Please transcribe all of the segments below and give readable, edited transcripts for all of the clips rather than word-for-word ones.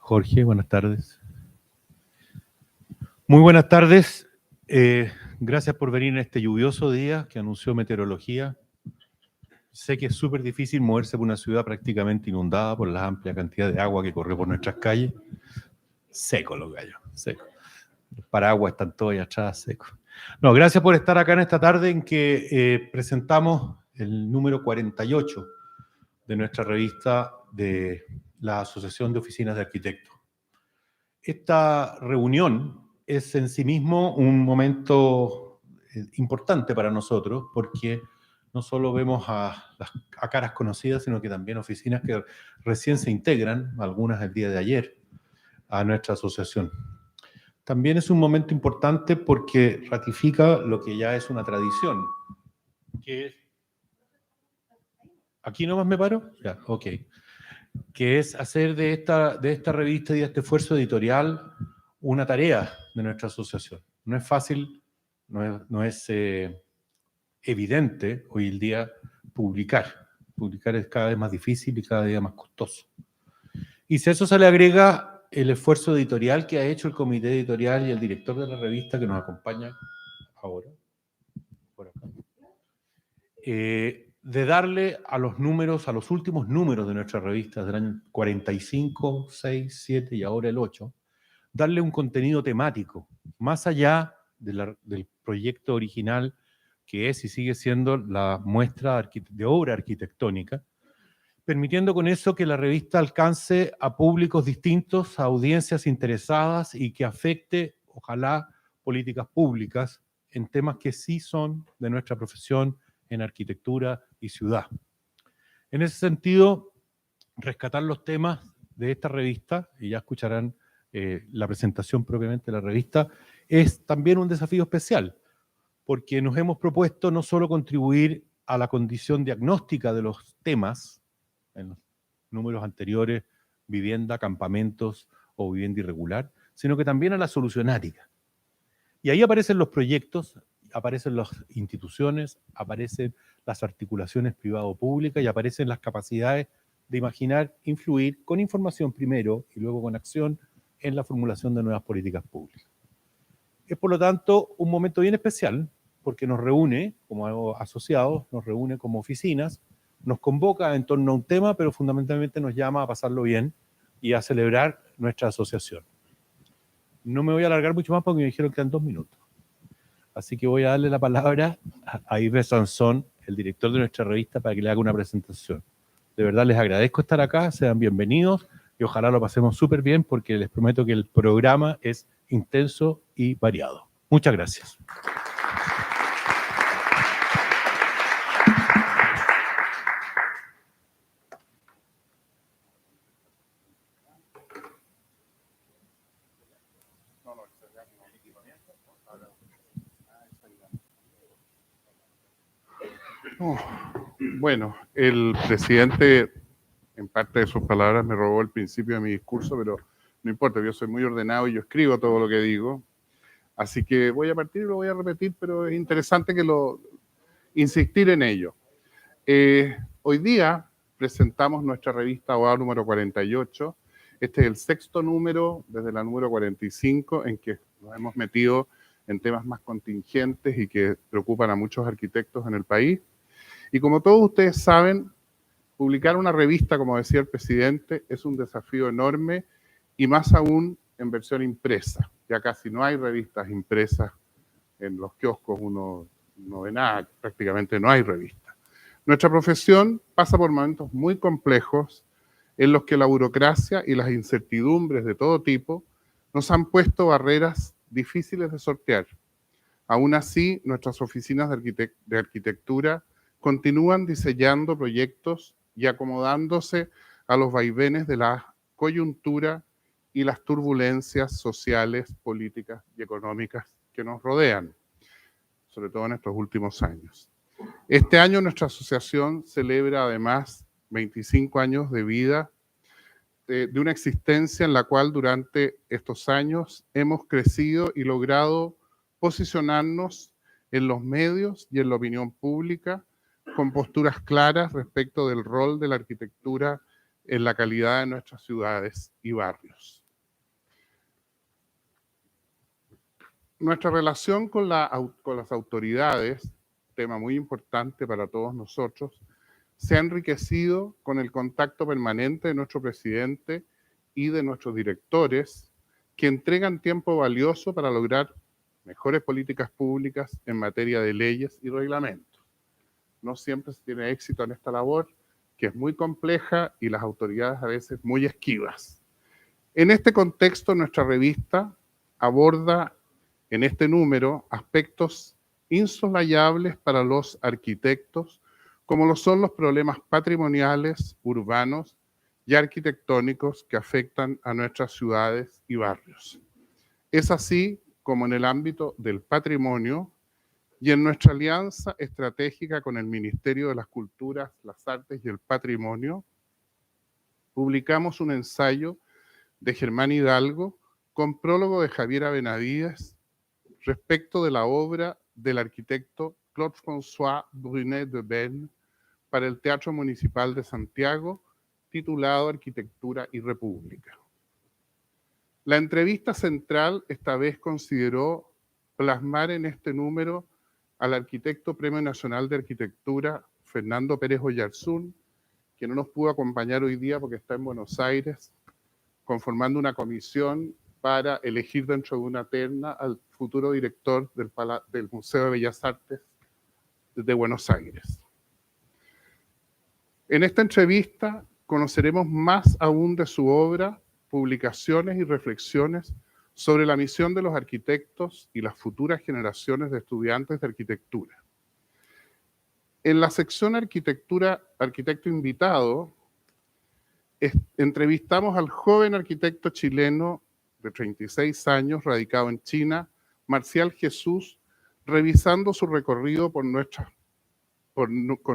Jorge, buenas tardes. Muy buenas tardes. Gracias por venir en este lluvioso día que anunció meteorología. Sé que es súper difícil moverse por una ciudad prácticamente inundada por la amplia cantidad de agua que corre por nuestras calles. Seco los gallos, seco. Los paraguas están todos ahí atrás, secos. No, gracias por estar acá en esta tarde en que presentamos el número 48 de nuestra revista de la Asociación de Oficinas de Arquitectos. Esta reunión es en sí mismo un momento importante para nosotros porque no solo vemos a caras conocidas, sino que también oficinas que recién se integran, algunas el día de ayer, a nuestra asociación. También es un momento importante porque ratifica lo que ya es una tradición, que es... ¿Aquí nomás me paro? Ya, ok. Que es hacer de esta revista y de este esfuerzo editorial una tarea de nuestra asociación. No es fácil, no es evidente hoy el día publicar. Publicar es cada vez más difícil y cada día más costoso. Y si a eso se le agrega el esfuerzo editorial que ha hecho el comité editorial y el director de la revista que nos acompaña ahora, por acá, de darle a los números, a los últimos números de nuestra revista del año 45, 6, 7 y ahora el 8, darle un contenido temático, más allá del proyecto original que es y sigue siendo la muestra de obra arquitectónica, permitiendo con eso que la revista alcance a públicos distintos, a audiencias interesadas y que afecte, ojalá, políticas públicas en temas que sí son de nuestra profesión en arquitectura y ciudad. En ese sentido, rescatar los temas de esta revista, y ya escucharán la presentación propiamente de la revista, es también un desafío especial, porque nos hemos propuesto no solo contribuir a la condición diagnóstica de los temas, en los números anteriores, vivienda, campamentos o vivienda irregular, sino que también a la solucionática. Y ahí aparecen los proyectos, aparecen las instituciones, aparecen las articulaciones privado-públicas y aparecen las capacidades de imaginar, influir con información primero y luego con acción en la formulación de nuevas políticas públicas. Es por lo tanto un momento bien especial porque nos reúne como asociados, nos reúne como oficinas, nos convoca en torno a un tema, pero fundamentalmente nos llama a pasarlo bien y a celebrar nuestra asociación. No me voy a alargar mucho más porque me dijeron que eran 2 minutos. Así que voy a darle la palabra a Yves Sansón, el director de nuestra revista, para que le haga una presentación. De verdad les agradezco estar acá, sean bienvenidos y ojalá lo pasemos súper bien porque les prometo que el programa es intenso y variado. Muchas gracias. Bueno, el presidente, en parte de sus palabras, me robó el principio de mi discurso, pero no importa, yo soy muy ordenado y yo escribo todo lo que digo. Así que voy a partir y lo voy a repetir, pero es interesante insistir en ello. Hoy día presentamos nuestra revista AOA número 48. Este es el 6º número, desde la número 45, en que nos hemos metido en temas más contingentes y que preocupan a muchos arquitectos en el país. Y como todos ustedes saben, publicar una revista, como decía el presidente, es un desafío enorme y más aún en versión impresa. Ya casi no hay revistas impresas en los kioscos, uno no ve nada, prácticamente no hay revistas. Nuestra profesión pasa por momentos muy complejos en los que la burocracia y las incertidumbres de todo tipo nos han puesto barreras difíciles de sortear. Aún así, nuestras oficinas de arquitectura continúan diseñando proyectos y acomodándose a los vaivenes de la coyuntura y las turbulencias sociales, políticas y económicas que nos rodean, sobre todo en estos últimos años. Este año nuestra asociación celebra además 25 años de vida, de una existencia en la cual durante estos años hemos crecido y logrado posicionarnos en los medios y en la opinión pública con posturas claras respecto del rol de la arquitectura en la calidad de nuestras ciudades y barrios. Nuestra relación con las autoridades, tema muy importante para todos nosotros, se ha enriquecido con el contacto permanente de nuestro presidente y de nuestros directores, que entregan tiempo valioso para lograr mejores políticas públicas en materia de leyes y reglamentos. No siempre se tiene éxito en esta labor, que es muy compleja y las autoridades a veces muy esquivas. En este contexto, nuestra revista aborda en este número aspectos insoslayables para los arquitectos, como lo son los problemas patrimoniales, urbanos y arquitectónicos que afectan a nuestras ciudades y barrios. Es así como en el ámbito del patrimonio y en nuestra alianza estratégica con el Ministerio de las Culturas, las Artes y el Patrimonio, publicamos un ensayo de Germán Hidalgo con prólogo de Javiera Benavides respecto de la obra del arquitecto Claude-François Brunet de Benne para el Teatro Municipal de Santiago, titulado Arquitectura y República. La entrevista central esta vez consideró plasmar en este número al arquitecto Premio Nacional de Arquitectura Fernando Pérez Oyarzún, que no nos pudo acompañar hoy día porque está en Buenos Aires, conformando una comisión para elegir dentro de una terna al futuro director del Museo de Bellas Artes de Buenos Aires. En esta entrevista conoceremos más aún de su obra, publicaciones y reflexiones sobre la misión de los arquitectos y las futuras generaciones de estudiantes de arquitectura. En la sección Arquitecto Invitado, entrevistamos al joven arquitecto chileno de 36 años, radicado en China, Marcial Jesús, revisando su recorrido con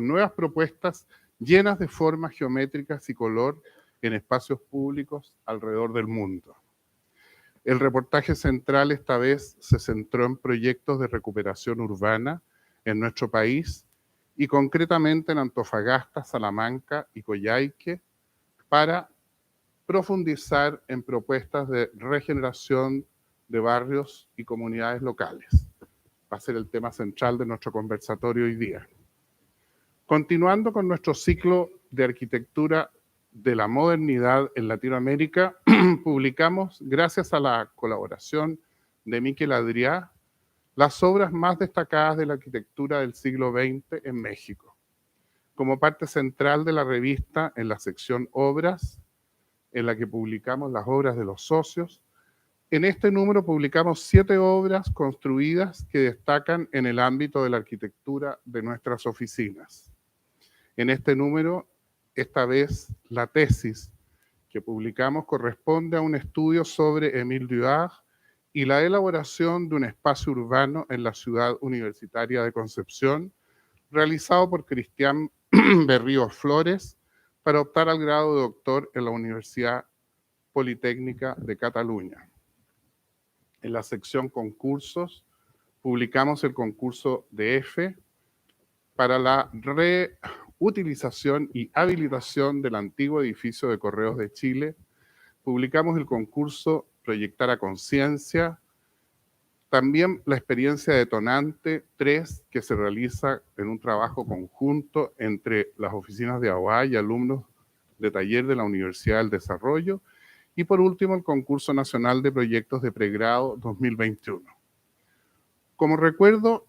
nuevas propuestas llenas de formas geométricas y color en espacios públicos alrededor del mundo. El reportaje central esta vez se centró en proyectos de recuperación urbana en nuestro país y concretamente en Antofagasta, Salamanca y Coyhaique, para profundizar en propuestas de regeneración de barrios y comunidades locales. Va a ser el tema central de nuestro conversatorio hoy día. Continuando con nuestro ciclo de arquitectura de la modernidad en Latinoamérica, publicamos, gracias a la colaboración de Miquel Adrià, las obras más destacadas de la arquitectura del siglo XX en México. Como parte central de la revista, en la sección Obras, en la que publicamos las obras de los socios, en este número publicamos 7 obras construidas que destacan en el ámbito de la arquitectura de nuestras oficinas. En este número, esta vez, la tesis que publicamos corresponde a un estudio sobre Émile Duarte y la elaboración de un espacio urbano en la ciudad universitaria de Concepción, realizado por Cristian Berríos Flores para optar al grado de doctor en la Universidad Politécnica de Cataluña. En la sección concursos, publicamos el concurso de F para la reutilización y habilitación del antiguo edificio de Correos de Chile. Publicamos el concurso Proyectar a Conciencia. También la experiencia detonante 3, que se realiza en un trabajo conjunto entre las oficinas de AOA y alumnos de taller de la Universidad del Desarrollo. Y por último, el Concurso Nacional de Proyectos de Pregrado 2021. Como recuerdo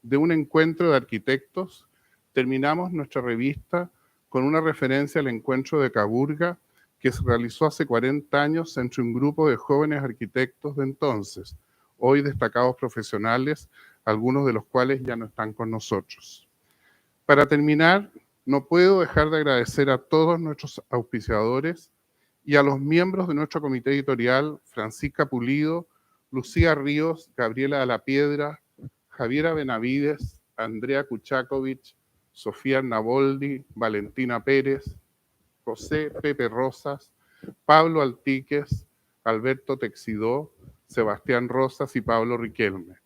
de un encuentro de arquitectos, terminamos nuestra revista con una referencia al encuentro de Caburga que se realizó hace 40 años entre un grupo de jóvenes arquitectos de entonces, hoy destacados profesionales, algunos de los cuales ya no están con nosotros. Para terminar, no puedo dejar de agradecer a todos nuestros auspiciadores y a los miembros de nuestro comité editorial, Francisca Pulido, Lucía Ríos, Gabriela de la Piedra, Javiera Benavides, Andrea Kuchakovich, Sofía Naboldi, Valentina Pérez, José Pepe Rosas, Pablo Altíquez, Alberto Texidó, Sebastián Rosas y Pablo Riquelme.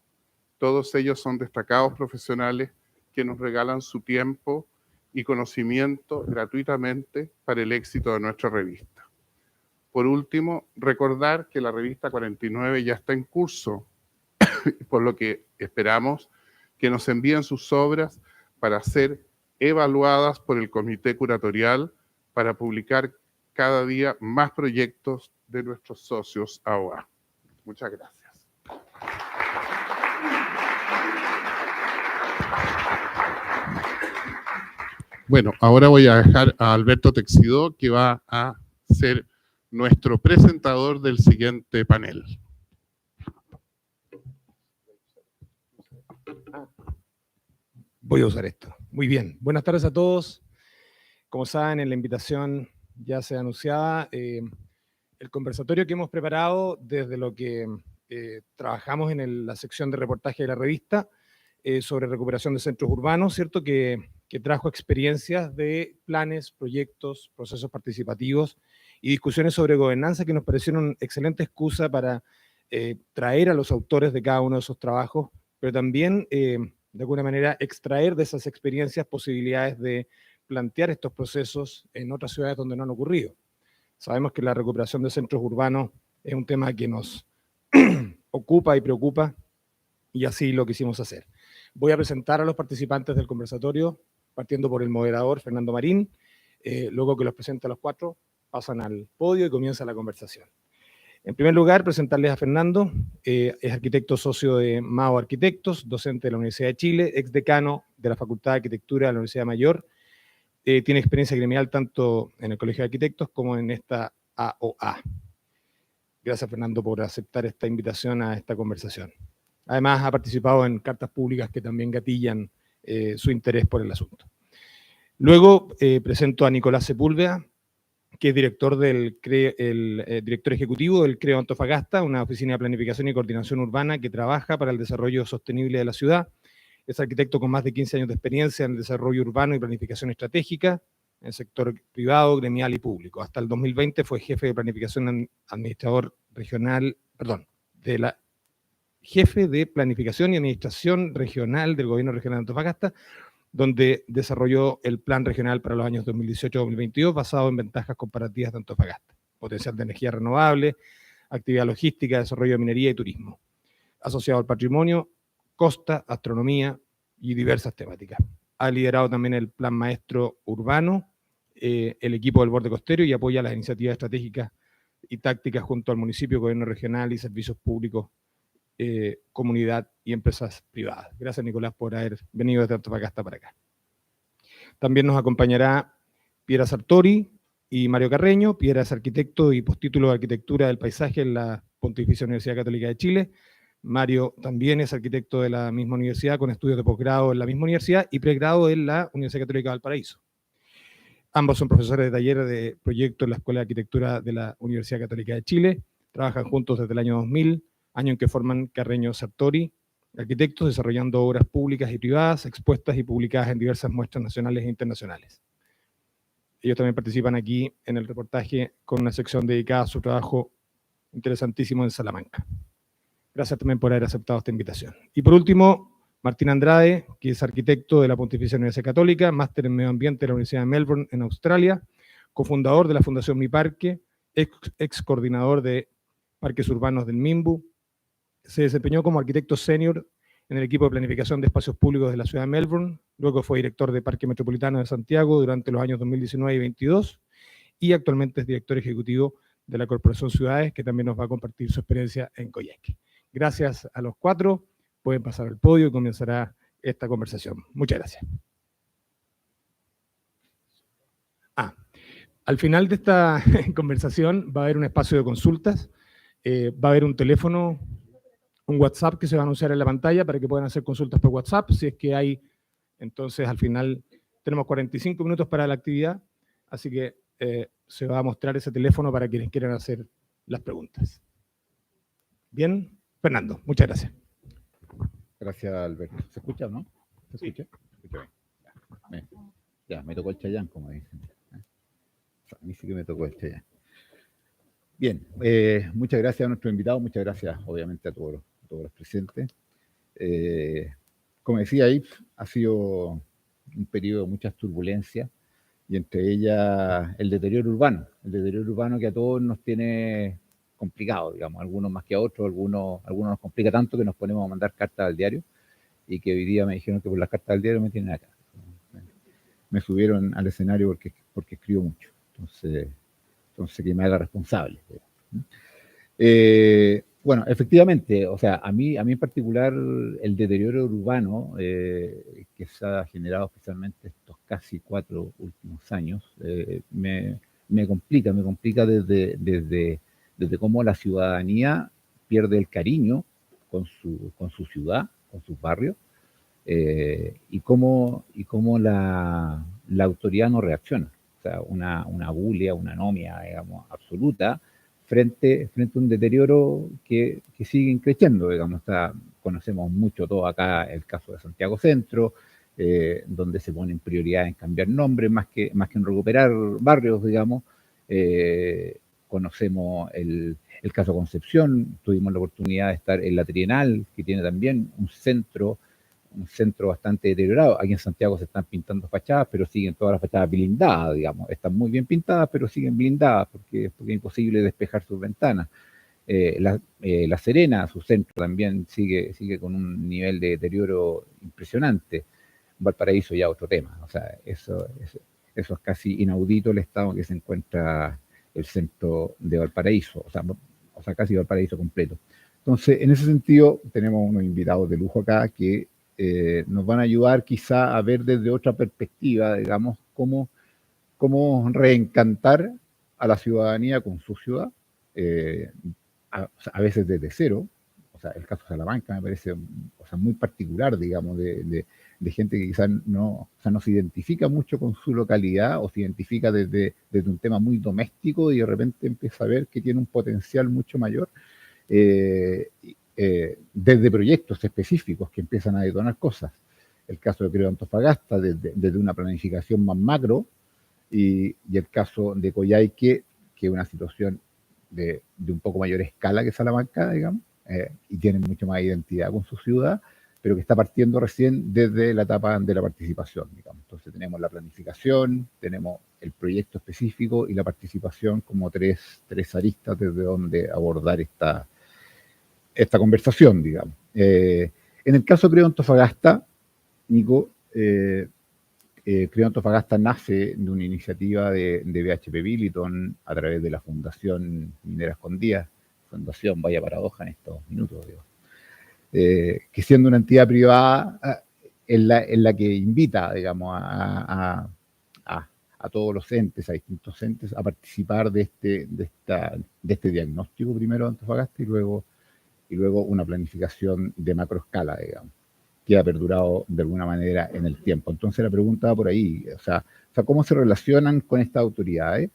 Todos ellos son destacados profesionales que nos regalan su tiempo y conocimiento gratuitamente para el éxito de nuestra revista. Por último, recordar que la revista 49 ya está en curso, por lo que esperamos que nos envíen sus obras para ser evaluadas por el comité curatorial para publicar cada día más proyectos de nuestros socios AOA. Muchas gracias. Bueno, ahora voy a dejar a Alberto Texidó, que va a ser nuestro presentador del siguiente panel. Voy a usar esto. Muy bien. Buenas tardes a todos. Como saben, en la invitación ya se anunciaba el conversatorio que hemos preparado desde lo que trabajamos en la sección de reportaje de la revista sobre recuperación de centros urbanos, ¿cierto? Que trajo experiencias de planes, proyectos, procesos participativos y discusiones sobre gobernanza que nos parecieron excelente excusa para traer a los autores de cada uno de esos trabajos, pero también de alguna manera extraer de esas experiencias posibilidades de plantear estos procesos en otras ciudades donde no han ocurrido. Sabemos que la recuperación de centros urbanos es un tema que nos ocupa y preocupa, y así lo quisimos hacer. Voy a presentar a los participantes del conversatorio, partiendo por el moderador, Fernando Marín. Luego que los presente a los cuatro, pasan al podio y comienza la conversación. En primer lugar, presentarles a Fernando. Es arquitecto socio de MAO Arquitectos, docente de la Universidad de Chile, exdecano de la Facultad de Arquitectura de la Universidad Mayor. Tiene experiencia gremial tanto en el Colegio de Arquitectos como en esta AOA. Gracias, Fernando, por aceptar esta invitación a esta conversación. Además, ha participado en cartas públicas que también gatillan su interés por el asunto. Luego presento a Nicolás Sepúlveda, que es director director ejecutivo del CREO Antofagasta, una oficina de planificación y coordinación urbana que trabaja para el desarrollo sostenible de la ciudad. Es arquitecto con más de 15 años de experiencia en el desarrollo urbano y planificación estratégica en el sector privado, gremial y público. Hasta el 2020 fue jefe de planificación administrador regional, jefe de planificación y administración regional del gobierno regional de Antofagasta, donde desarrolló el plan regional para los años 2018-2022 basado en ventajas comparativas de Antofagasta, potencial de energía renovable, actividad logística, desarrollo de minería y turismo, asociado al patrimonio, costa, astronomía y diversas temáticas. Ha liderado también el plan maestro urbano, el equipo del borde costero, y apoya las iniciativas estratégicas y tácticas junto al municipio, gobierno regional y servicios públicos, comunidad y empresas privadas. Gracias, Nicolás, por haber venido desde Antofagasta para acá. También nos acompañará Piera Sartori y Mario Carreño. Piera es arquitecto y postítulo de Arquitectura del Paisaje en la Pontificia Universidad Católica de Chile. Mario también es arquitecto de la misma universidad, con estudios de posgrado en la misma universidad y pregrado en la Universidad Católica de Valparaíso. Ambos son profesores de taller de proyecto en la Escuela de Arquitectura de la Universidad Católica de Chile. Trabajan juntos desde el año 2000, año en que forman Carreño Sartori, arquitectos, desarrollando obras públicas y privadas, expuestas y publicadas en diversas muestras nacionales e internacionales. Ellos también participan aquí en el reportaje con una sección dedicada a su trabajo interesantísimo en Salamanca. Gracias también por haber aceptado esta invitación. Y por último, Martín Andrade, que es arquitecto de la Pontificia Universidad Católica, máster en Medio Ambiente de la Universidad de Melbourne en Australia, cofundador de la Fundación Mi Parque, ex coordinador de Parques Urbanos del MIMBU. Se desempeñó como arquitecto senior en el equipo de planificación de espacios públicos de la ciudad de Melbourne. Luego fue director de Parque Metropolitano de Santiago durante los años 2019 y 2022. Y actualmente es director ejecutivo de la Corporación Ciudades, que también nos va a compartir su experiencia en Coyhaique. Gracias a los cuatro. Pueden pasar al podio y comenzará esta conversación. Muchas gracias. Al final de esta conversación va a haber un espacio de consultas. Va a haber un teléfono, un WhatsApp que se va a anunciar en la pantalla para que puedan hacer consultas por WhatsApp. Si es que hay, entonces al final tenemos 45 minutos para la actividad, así que se va a mostrar ese teléfono para quienes quieran hacer las preguntas. Bien, Fernando, muchas gracias. Gracias, Alberto. ¿Se escucha o no? ¿Se escucha? Sí. ¿Se escucha bien? Ya, me tocó el Chayán, como dicen. A mí sí que me tocó el Chayán. Bien, muchas gracias a nuestros invitados, muchas gracias obviamente a todos los presentes. Como decía Yves, ha sido un periodo de muchas turbulencias, y entre ellas el deterioro urbano que a todos nos tiene complicado, digamos, algunos más que a otros, algunos nos complica tanto que nos ponemos a mandar cartas al diario, y que hoy día me dijeron que por las cartas al diario me tienen acá. Me subieron al escenario porque escribo mucho, entonces que me haga responsable. Bueno, efectivamente, o sea, a mí en particular el deterioro urbano que se ha generado especialmente estos casi 4 últimos años, me complica desde cómo la ciudadanía pierde el cariño con su ciudad, con sus barrios, y cómo la autoridad no reacciona. O sea, una bulia, una anomia, digamos, absoluta, frente a un deterioro que sigue creciendo, digamos. Conocemos mucho todo acá el caso de Santiago Centro, donde se pone en prioridad en cambiar nombres más que en recuperar barrios, digamos. Conocemos el caso Concepción, tuvimos la oportunidad de estar en la Trienal, que tiene también un centro bastante deteriorado. Aquí en Santiago se están pintando fachadas, pero siguen todas las fachadas blindadas, digamos. Están muy bien pintadas, pero siguen blindadas porque es imposible despejar sus ventanas. La Serena, su centro también sigue con un nivel de deterioro impresionante. Valparaíso ya otro tema. O sea, eso es casi inaudito el estado en que se encuentra el centro de Valparaíso. O sea, casi Valparaíso completo. Entonces, en ese sentido, tenemos unos invitados de lujo acá que nos van a ayudar quizá a ver desde otra perspectiva, digamos, cómo reencantar a la ciudadanía con su ciudad, a veces desde cero. O sea, el caso de Salamanca me parece, o sea, muy particular, digamos, de gente que quizás no se identifica mucho con su localidad, o se identifica desde un tema muy doméstico, y de repente empieza a ver que tiene un potencial mucho mayor, desde proyectos específicos que empiezan a detonar cosas. El caso de Creo Antofagasta, desde una planificación más macro, y el caso de Coyhaique, que es una situación de un poco mayor escala que Salamanca, digamos, y tiene mucho más identidad con su ciudad, pero que está partiendo recién desde la etapa de la participación, digamos. Entonces tenemos la planificación, tenemos el proyecto específico y la participación como tres aristas desde donde abordar esta conversación, digamos. En el caso de Creo Antofagasta, Nico, Creo Antofagasta nace de una iniciativa de BHP Billiton a través de la Fundación Minera Escondida, Fundación, vaya paradoja en estos minutos, digo, que siendo una entidad privada en la que invita, digamos, a todos los entes, a distintos entes, a participar de este diagnóstico primero de Antofagasta, y luego una planificación de macroescala, digamos, que ha perdurado de alguna manera en el tiempo. Entonces la pregunta va por ahí, o sea, ¿cómo se relacionan con estas autoridades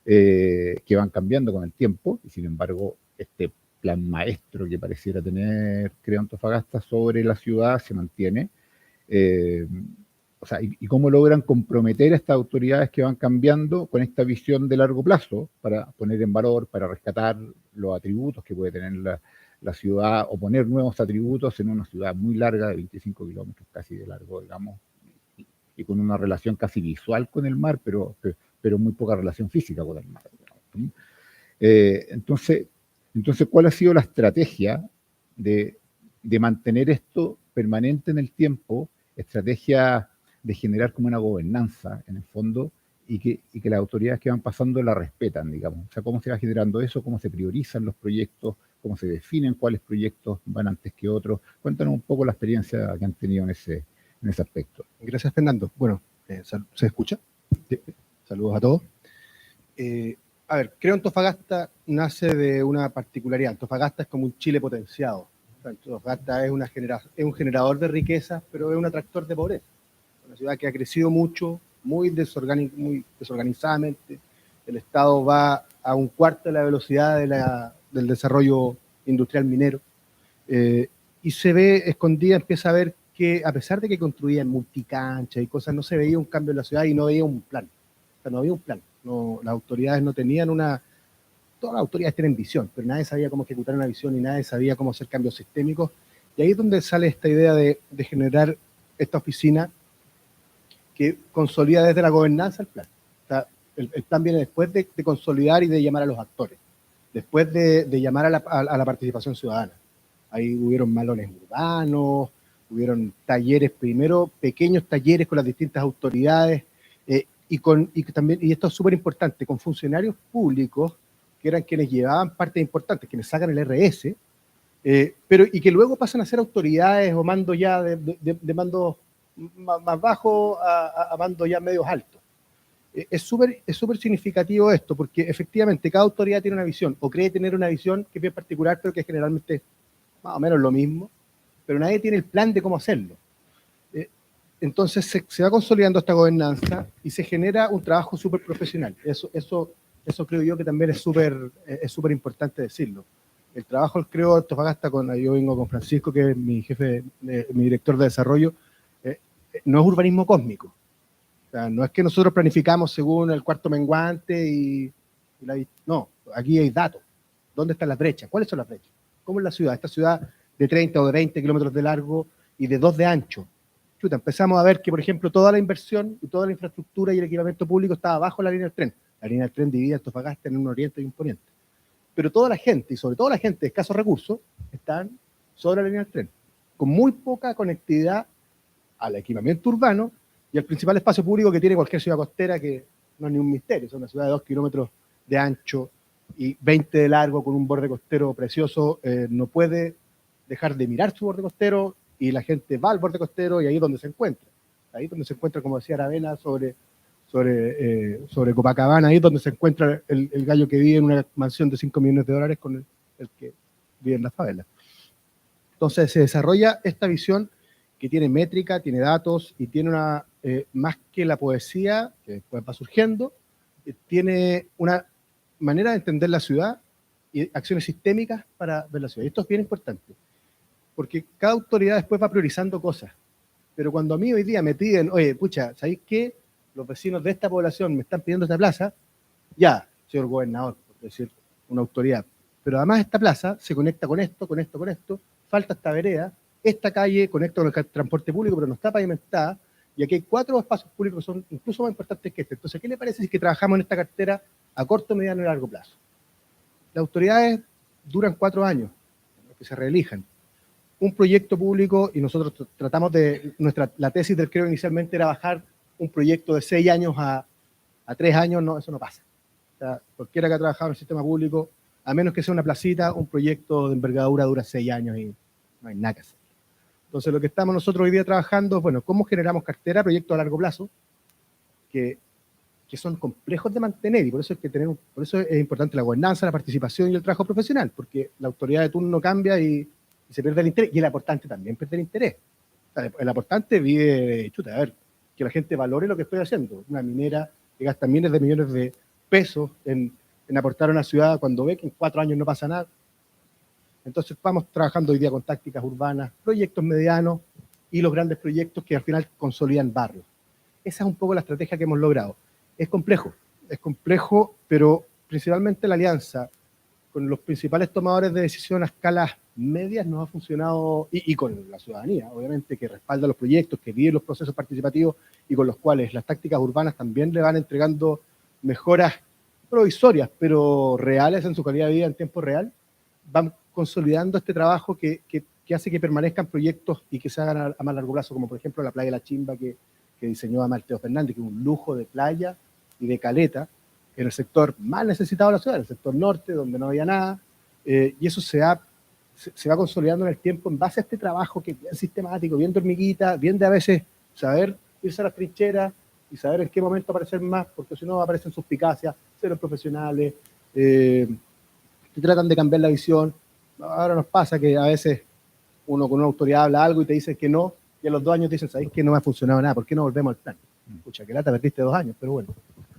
que van cambiando con el tiempo? Y sin embargo, este plan maestro que pareciera tener Creo Antofagasta sobre la ciudad se mantiene. O sea, y cómo logran comprometer a estas autoridades que van cambiando con esta visión de largo plazo para poner en valor, para rescatar los atributos que puede tener la ciudad, o poner nuevos atributos en una ciudad muy larga, de 25 kilómetros casi de largo, digamos, y con una relación casi visual con el mar, pero muy poca relación física con el mar, digamos. Entonces, ¿cuál ha sido la estrategia de mantener esto permanente en el tiempo? Estrategia de generar como una gobernanza, en el fondo, y que las autoridades que van pasando la respetan, digamos. O sea, ¿cómo se va generando eso? ¿Cómo se priorizan los proyectos? ¿Cómo se definen cuáles proyectos van antes que otros? Cuéntanos un poco la experiencia que han tenido en ese aspecto. Gracias, Fernando. Bueno, ¿se escucha? Sí. Saludos a todos. A ver, Creo Antofagasta nace de una particularidad. Antofagasta es como un Chile potenciado. Antofagasta es un generador de riqueza, pero es un atractor de pobreza. Una ciudad que ha crecido mucho, muy desorganizadamente. El Estado va a un cuarto de la velocidad del desarrollo industrial minero. Y se ve escondida, empieza a ver que a pesar de que construían multicanchas y cosas, no se veía un cambio en la ciudad y no veía un plan. O sea, no había un plan. Las autoridades no tenían todas las autoridades tienen visión, pero nadie sabía cómo ejecutar una visión y nadie sabía cómo hacer cambios sistémicos. Y ahí es donde sale esta idea de generar esta oficina que consolida desde la gobernanza el plan. O sea, el plan viene después de consolidar y de llamar a los actores, después de llamar a la participación ciudadana. Ahí hubieron malones urbanos, hubieron talleres primero, pequeños talleres con las distintas autoridades, y esto es súper importante, con funcionarios públicos que eran quienes llevaban partes importantes, quienes sacan el RS, y que luego pasan a ser autoridades o mando ya de mando más bajo a mando ya medios altos. Es súper significativo esto, porque efectivamente cada autoridad tiene una visión, o cree tener una visión que es bien particular, pero que generalmente es más o menos lo mismo, pero nadie tiene el plan de cómo hacerlo. Entonces se va consolidando esta gobernanza y se genera un trabajo súper profesional. Eso creo yo que también es súper importante decirlo. El trabajo, creo, de Antofagasta, yo vengo con Francisco, que es mi jefe, mi director de desarrollo, no es urbanismo cósmico. O sea, no es que nosotros planificamos según el cuarto menguante no, aquí hay datos. ¿Dónde están las brechas? ¿Cuáles son las brechas? ¿Cómo es la ciudad? Esta ciudad de 30 o de 20 kilómetros de largo y de 2 de ancho. Chuta, empezamos a ver que, por ejemplo, toda la inversión y toda la infraestructura y el equipamiento público estaba bajo la línea del tren. La línea del tren divide Antofagasta en un oriente y un poniente. Pero toda la gente, y sobre todo la gente de escasos recursos, están sobre la línea del tren, con muy poca conectividad al equipamiento urbano y al principal espacio público que tiene cualquier ciudad costera, que no es ni un misterio, es una ciudad de 2 kilómetros de ancho y 20 de largo, con un borde costero precioso. No puede dejar de mirar su borde costero, y la gente va al borde costero y ahí es donde se encuentra. Ahí es donde se encuentra, como decía Aravena, sobre Copacabana, ahí es donde se encuentra el gallo que vive en una mansión de 5 millones de dólares con el que vive en la favela. Entonces se desarrolla esta visión que tiene métrica, tiene datos y tiene más que la poesía, que después va surgiendo, tiene una manera de entender la ciudad y acciones sistémicas para ver la ciudad. Y esto es bien importante, porque cada autoridad después va priorizando cosas. Pero cuando a mí hoy día me piden, oye, pucha, ¿sabéis qué? Los vecinos de esta población me están pidiendo esta plaza, ya, señor gobernador, por decir una autoridad. Pero además esta plaza se conecta con esto, falta esta vereda, esta calle conecta con el transporte público, pero no está pavimentada, y aquí hay 4 espacios públicos que son incluso más importantes que este. Entonces, ¿qué le parece si es que trabajamos en esta cartera a corto, mediano y largo plazo? Las autoridades duran 4 años, que se reelijan. Un proyecto público, y nosotros tratamos la tesis del CREO inicialmente era bajar un proyecto de 6 años a 3 años, no, eso no pasa. O sea, cualquiera que ha trabajado en el sistema público, a menos que sea una placita, un proyecto de envergadura dura 6 años y no hay nada que hacer. Entonces, lo que estamos nosotros hoy día trabajando es, bueno, cómo generamos cartera, proyectos a largo plazo, que son complejos de mantener, y por eso es importante la gobernanza, la participación y el trabajo profesional, porque la autoridad de turno cambia y se pierde el interés, y el aportante también pierde el interés. O sea, el aportante vive, a ver, que la gente valore lo que estoy haciendo. Una minera que gasta miles de millones de pesos en aportar a una ciudad cuando ve que en 4 años no pasa nada. Entonces vamos trabajando hoy día con tácticas urbanas, proyectos medianos y los grandes proyectos que al final consolidan barrios. Esa es un poco la estrategia que hemos logrado. Es complejo, pero principalmente la alianza con los principales tomadores de decisión a escalas medias nos ha funcionado, y con la ciudadanía, obviamente, que respalda los proyectos, que vive los procesos participativos y con los cuales las tácticas urbanas también le van entregando mejoras provisorias, pero reales en su calidad de vida en tiempo real, van consolidando este trabajo que hace que permanezcan proyectos y que se hagan a más largo plazo, como por ejemplo la playa de la Chimba que diseñó Amalteo Fernández, que es un lujo de playa y de caleta en el sector más necesitado de la ciudad, en el sector norte, donde no había nada, y eso se va consolidando en el tiempo en base a este trabajo que es bien sistemático, bien de hormiguita, bien de a veces saber irse a las trincheras y saber en qué momento aparecer más, porque si no aparecen suspicacias, ser profesionales, que tratan de cambiar la visión. Ahora nos pasa que a veces uno con una autoridad habla algo y te dice que no, y a los 2 años te dicen, ¿sabéis que no me ha funcionado nada? ¿Por qué no volvemos al plan? Pucha, que lata, perdiste 2 años, pero bueno.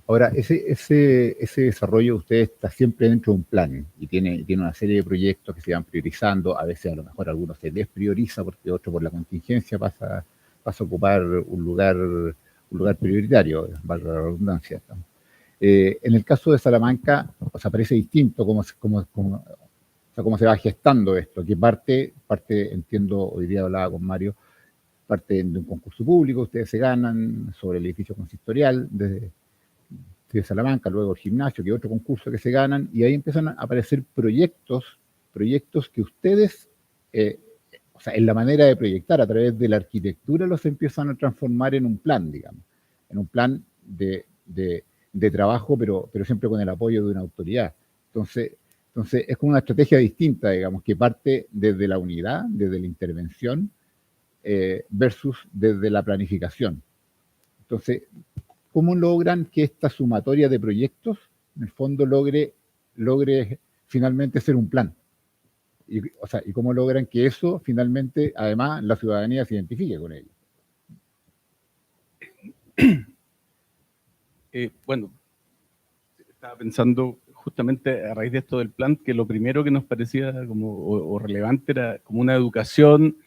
Ahora, ese desarrollo usted está siempre dentro de un plan y tiene una serie de proyectos que se van priorizando. A veces a lo mejor algunos se desprioriza porque otro por la contingencia pasa a ocupar un lugar prioritario, valga la redundancia. En el caso de Salamanca, o sea, parece distinto cómo se va gestando esto, que parte, entiendo, hoy día hablaba con Mario, parte de un concurso público, ustedes se ganan sobre el edificio consistorial de Salamanca, luego el gimnasio, que es otro concurso que se ganan, y ahí empiezan a aparecer proyectos que ustedes, o sea, en la manera de proyectar a través de la arquitectura, los empiezan a transformar en un plan, digamos, en un plan de trabajo, pero siempre con el apoyo de una autoridad. Entonces es como una estrategia distinta, digamos, que parte desde la unidad, desde la intervención, versus desde la planificación. Entonces, ¿cómo logran que esta sumatoria de proyectos, en el fondo, logre finalmente ser un plan? ¿Y cómo logran que eso, finalmente, además, la ciudadanía se identifique con ello? Bueno, estaba pensando justamente a raíz de esto del plan, que lo primero que nos parecía o relevante era como una educación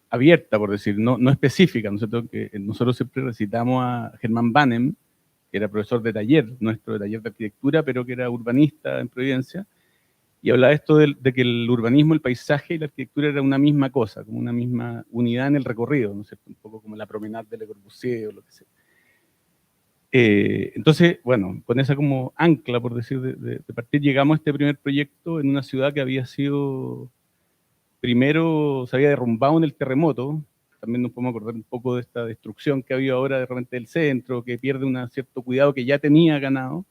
abierta, por decir, no específica. Nosotros siempre recitamos a Germán Banem, que era profesor de taller, nuestro de taller de arquitectura, pero que era urbanista en Providencia, y hablaba esto de que el urbanismo, el paisaje y la arquitectura era una misma cosa, como una misma unidad en el recorrido, ¿no es cierto? Un poco como la promenade de Le Corbusier o lo que sea. Entonces, bueno, con esa como ancla, por decir, de partir, llegamos a este primer proyecto en una ciudad que había sido, primero se había derrumbado en el terremoto. También nos podemos acordar un poco de esta destrucción que ha habido ahora de repente del centro, que pierde un cierto cuidado que ya tenía ganado,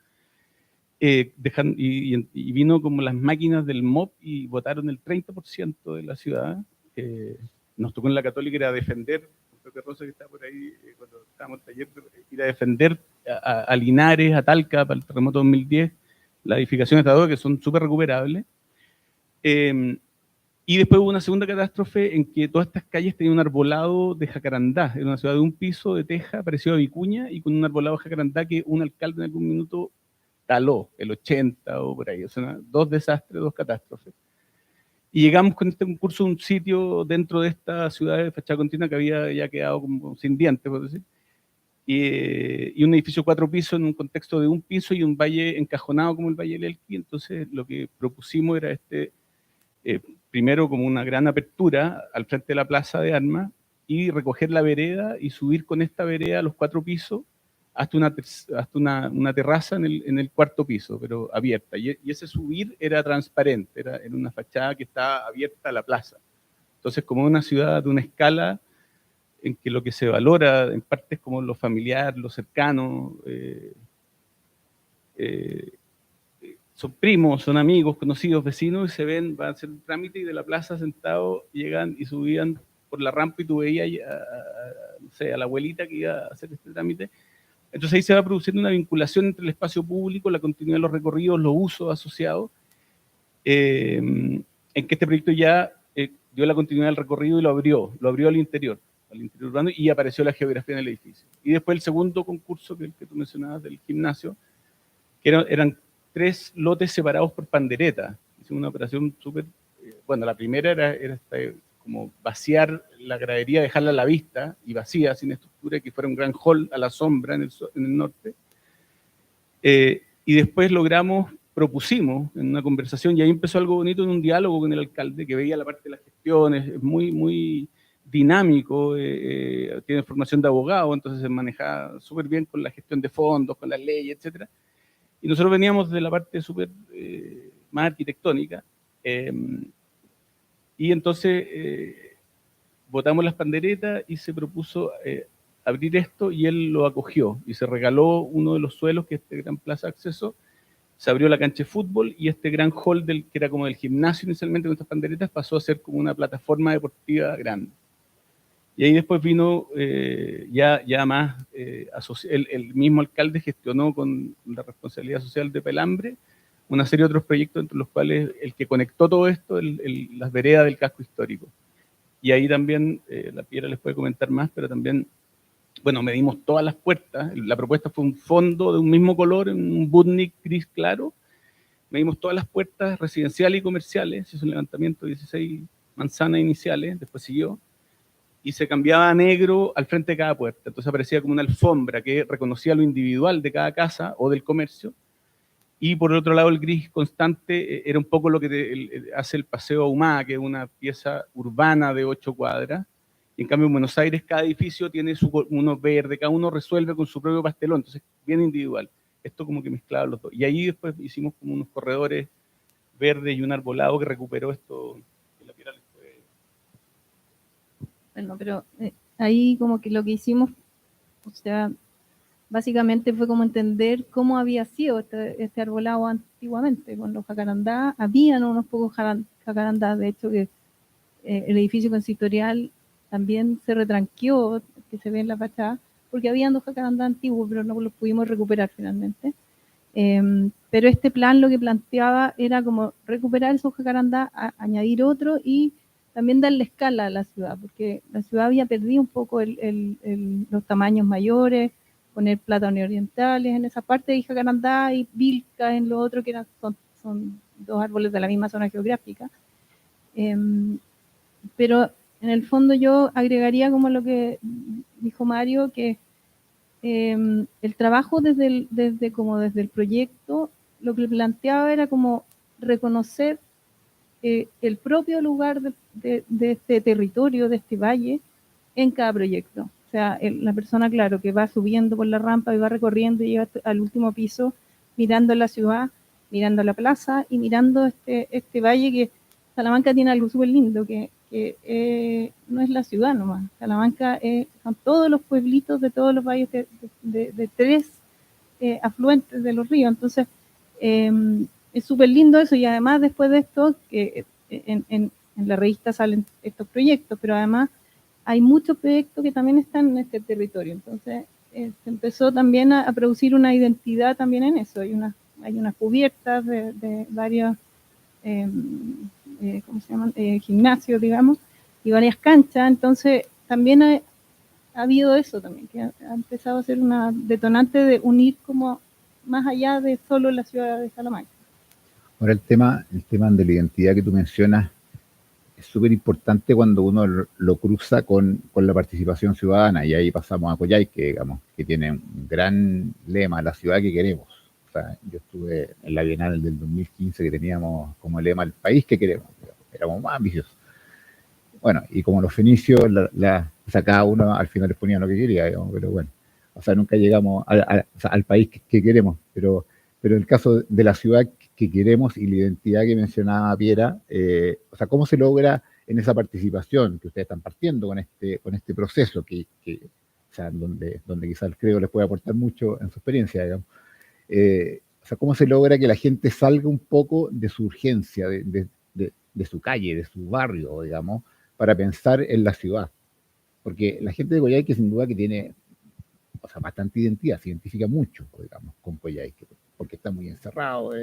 y vino como las máquinas del MOP y botaron el 30% de la ciudad. Nos tocó en la Católica ir a defender, Pepe Rosa que está por ahí, cuando estábamos en el taller, ir a defender a Linares, a Talca, para el terremoto 2010, las edificaciones de Estado que son súper recuperables. Y después hubo una segunda catástrofe en que todas estas calles tenían un arbolado de jacarandá. Era una ciudad de un piso de teja, parecido a Vicuña, y con un arbolado de jacarandá que un alcalde en algún minuto taló, el 80 o por ahí. O sea, dos desastres, dos catástrofes. Y llegamos con este concurso a un sitio dentro de esta ciudad de fachada continua que había ya quedado como sin dientes, por decir. Y un edificio 4 pisos en un contexto de un piso y un valle encajonado como el Valle del Elqui. Entonces lo que propusimos era primero como una gran apertura al frente de la plaza de armas y recoger la vereda y subir con esta vereda a los 4 pisos hasta una terraza en el 4.º piso, pero abierta. Y ese subir era transparente, era en una fachada que estaba abierta a la plaza. Entonces, como una ciudad de una escala en que lo que se valora en parte es como lo familiar, lo cercano, son primos, son amigos, conocidos, vecinos, y se ven, van a hacer un trámite y de la plaza sentados llegan y subían por la rampa y tú veías no sé, a la abuelita que iba a hacer este trámite. Entonces ahí se va produciendo una vinculación entre el espacio público, la continuidad de los recorridos, los usos asociados, en que este proyecto ya dio la continuidad del recorrido y lo abrió al interior urbano, y apareció la geografía en el edificio. Y después el segundo concurso, que tú mencionabas, del gimnasio, que eran 3 lotes separados por pandereta. Hicimos una operación súper... bueno, la primera era como vaciar la gradería, dejarla a la vista y vacía, sin estructura, que fuera un gran hall a la sombra en el norte. Y después propusimos en una conversación, y ahí empezó algo bonito en un diálogo con el alcalde, que veía la parte de las gestiones, es muy, muy dinámico, tiene formación de abogado, entonces se maneja súper bien con la gestión de fondos, con las leyes, etc. Y nosotros veníamos de la parte súper más arquitectónica, y entonces botamos las panderetas y se propuso abrir esto, y él lo acogió y se regaló uno de los suelos, que es este gran plaza de acceso. Se abrió la cancha de fútbol y este gran hall que era como del gimnasio inicialmente con estas panderetas pasó a ser como una plataforma deportiva grande. Y ahí después vino ya más, el mismo alcalde gestionó con la responsabilidad social de Pelambre una serie de otros proyectos, entre los cuales el que conectó todo esto, las veredas del casco histórico. Y ahí también, la Piedra les puede comentar más, pero también, bueno, medimos todas las puertas. La propuesta fue un fondo de un mismo color, un Budnik gris claro. Medimos todas las puertas residenciales y comerciales, se hizo un levantamiento de 16 manzanas iniciales, después siguió, y se cambiaba a negro al frente de cada puerta. Entonces aparecía como una alfombra que reconocía lo individual de cada casa o del comercio, y por el otro lado el gris constante era un poco lo que hace el Paseo Ahumada, que es una pieza urbana de 8 cuadras, Y en cambio en Buenos Aires cada edificio tiene uno verde, cada uno resuelve con su propio pastelón, entonces bien individual. Esto como que mezclaba los dos. Y ahí después hicimos como unos corredores verdes y un arbolado que recuperó esto. Que la Piera les fue... Bueno, pero ahí como que lo que hicimos, o sea, básicamente fue como entender cómo había sido este arbolado antiguamente. Con los jacarandá, habían unos pocos jacarandá, de hecho que el edificio consistorial también se retranqueó, que se ve en la fachada, porque habían 2 jacarandá antiguos, pero no los pudimos recuperar finalmente. Pero este plan lo que planteaba era como recuperar esos jacarandá, añadir otro y también darle escala a la ciudad, porque la ciudad había perdido un poco los tamaños mayores, poner plátanos orientales en esa parte y jacarandá y vilca en lo otro, que son 2 árboles de la misma zona geográfica. Pero en el fondo yo agregaría como lo que dijo Mario, que el trabajo desde el proyecto, lo que planteaba era como reconocer el propio lugar de este territorio, de este valle, en cada proyecto. O sea, la persona, claro, que va subiendo por la rampa y va recorriendo y llega al último piso, mirando la ciudad, mirando la plaza y mirando este valle, que Salamanca tiene algo súper lindo, que no es la ciudad nomás. Salamanca son todos los pueblitos de todos los valles de 3 afluentes de los ríos. Entonces, es súper lindo eso, y además después de esto, que en la revista salen estos proyectos, pero además hay muchos proyectos que también están en este territorio. Entonces, se empezó también a producir una identidad también en eso. Hay unas cubiertas de varios ¿cómo se llaman? Gimnasios, digamos, y varias canchas. Entonces, también ha habido eso también, que ha empezado a ser una detonante de unir como más allá de solo la ciudad de Salamanca. Ahora el tema de la identidad que tú mencionas es súper importante cuando uno lo cruza con la participación ciudadana, y ahí pasamos a Coyhaique, digamos, que tiene un gran lema, la ciudad que queremos. O sea, yo estuve en la Bienal del 2015 que teníamos como lema el país que queremos, digamos, éramos más ambiciosos. Bueno, y como los fenicios, o sea, cada uno al final les ponía lo que quería, digamos, pero bueno, o sea, nunca llegamos al país que queremos, pero en el caso de la ciudad que queremos y la identidad que mencionaba Piera, o sea, ¿cómo se logra en esa participación que ustedes están partiendo con este proceso o sea, donde quizás creo les puede aportar mucho en su experiencia, digamos? O sea, ¿cómo se logra que la gente salga un poco de su urgencia, de su calle, de su barrio, digamos, para pensar en la ciudad? Porque la gente de Coyhaique sin duda que tiene, o sea, bastante identidad, se identifica mucho, digamos, con Coyhaique, porque está muy encerrado, o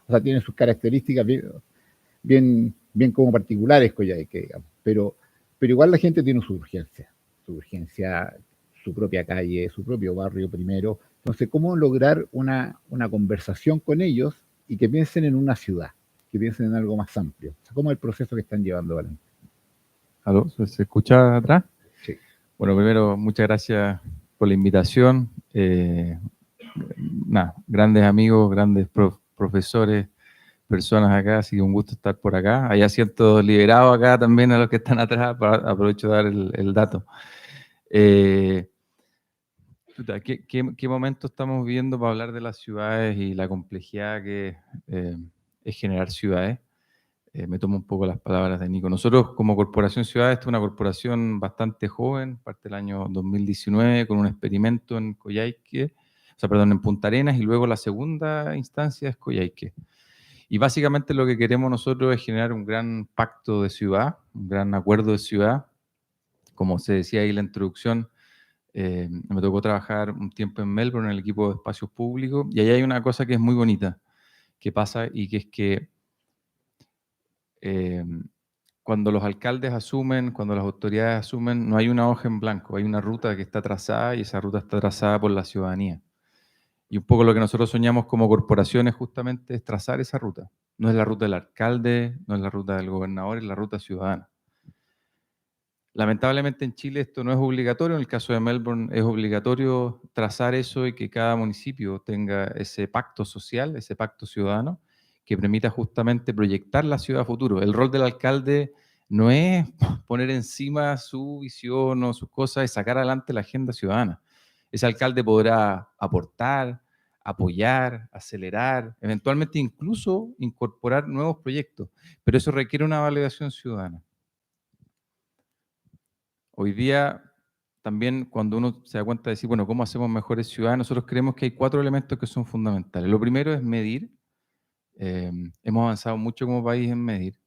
sea, tiene sus características bien como particulares Coyhaique, digamos, pero igual la gente tiene su urgencia, su propia calle, su propio barrio primero. Entonces, ¿cómo lograr una conversación con ellos y que piensen en una ciudad, que piensen en algo más amplio? O sea, ¿cómo es el proceso que están llevando adelante? ¿Aló? ¿Se escucha atrás? Sí. Bueno, primero, muchas gracias por la invitación. Grandes amigos, grandes profesores, personas acá, así que un gusto estar por acá. Hay asientos liberados acá también a los que están atrás, aprovecho de dar el dato. ¿Qué momento estamos viviendo para hablar de las ciudades y la complejidad que es generar ciudades? Me tomo un poco las palabras de Nico. Nosotros como Corporación Ciudades, esta es una corporación bastante joven, parte del año 2019, con un experimento en Coyhaique, en Punta Arenas, y luego la segunda instancia es Coyhaique. Y básicamente lo que queremos nosotros es generar un gran pacto de ciudad, un gran acuerdo de ciudad. Como se decía ahí en la introducción, me tocó trabajar un tiempo en Melbourne en el equipo de espacios públicos, y ahí hay una cosa que es muy bonita, que pasa, y que es que cuando los alcaldes asumen, cuando las autoridades asumen, no hay una hoja en blanco, hay una ruta que está trazada, y esa ruta está trazada por la ciudadanía. Y un poco lo que nosotros soñamos como corporaciones justamente es trazar esa ruta. No es la ruta del alcalde, no es la ruta del gobernador, es la ruta ciudadana. Lamentablemente en Chile esto no es obligatorio, en el caso de Melbourne es obligatorio trazar eso y que cada municipio tenga ese pacto social, ese pacto ciudadano, que permita justamente proyectar la ciudad a futuro. El rol del alcalde no es poner encima su visión o sus cosas, es sacar adelante la agenda ciudadana. Ese alcalde podrá aportar, apoyar, acelerar, eventualmente incluso incorporar nuevos proyectos, pero eso requiere una validación ciudadana. Hoy día, también cuando uno se da cuenta de decir, bueno, ¿cómo hacemos mejores ciudades? Nosotros creemos que hay 4 elementos que son fundamentales. Lo primero es medir. Hemos avanzado mucho como país en medir.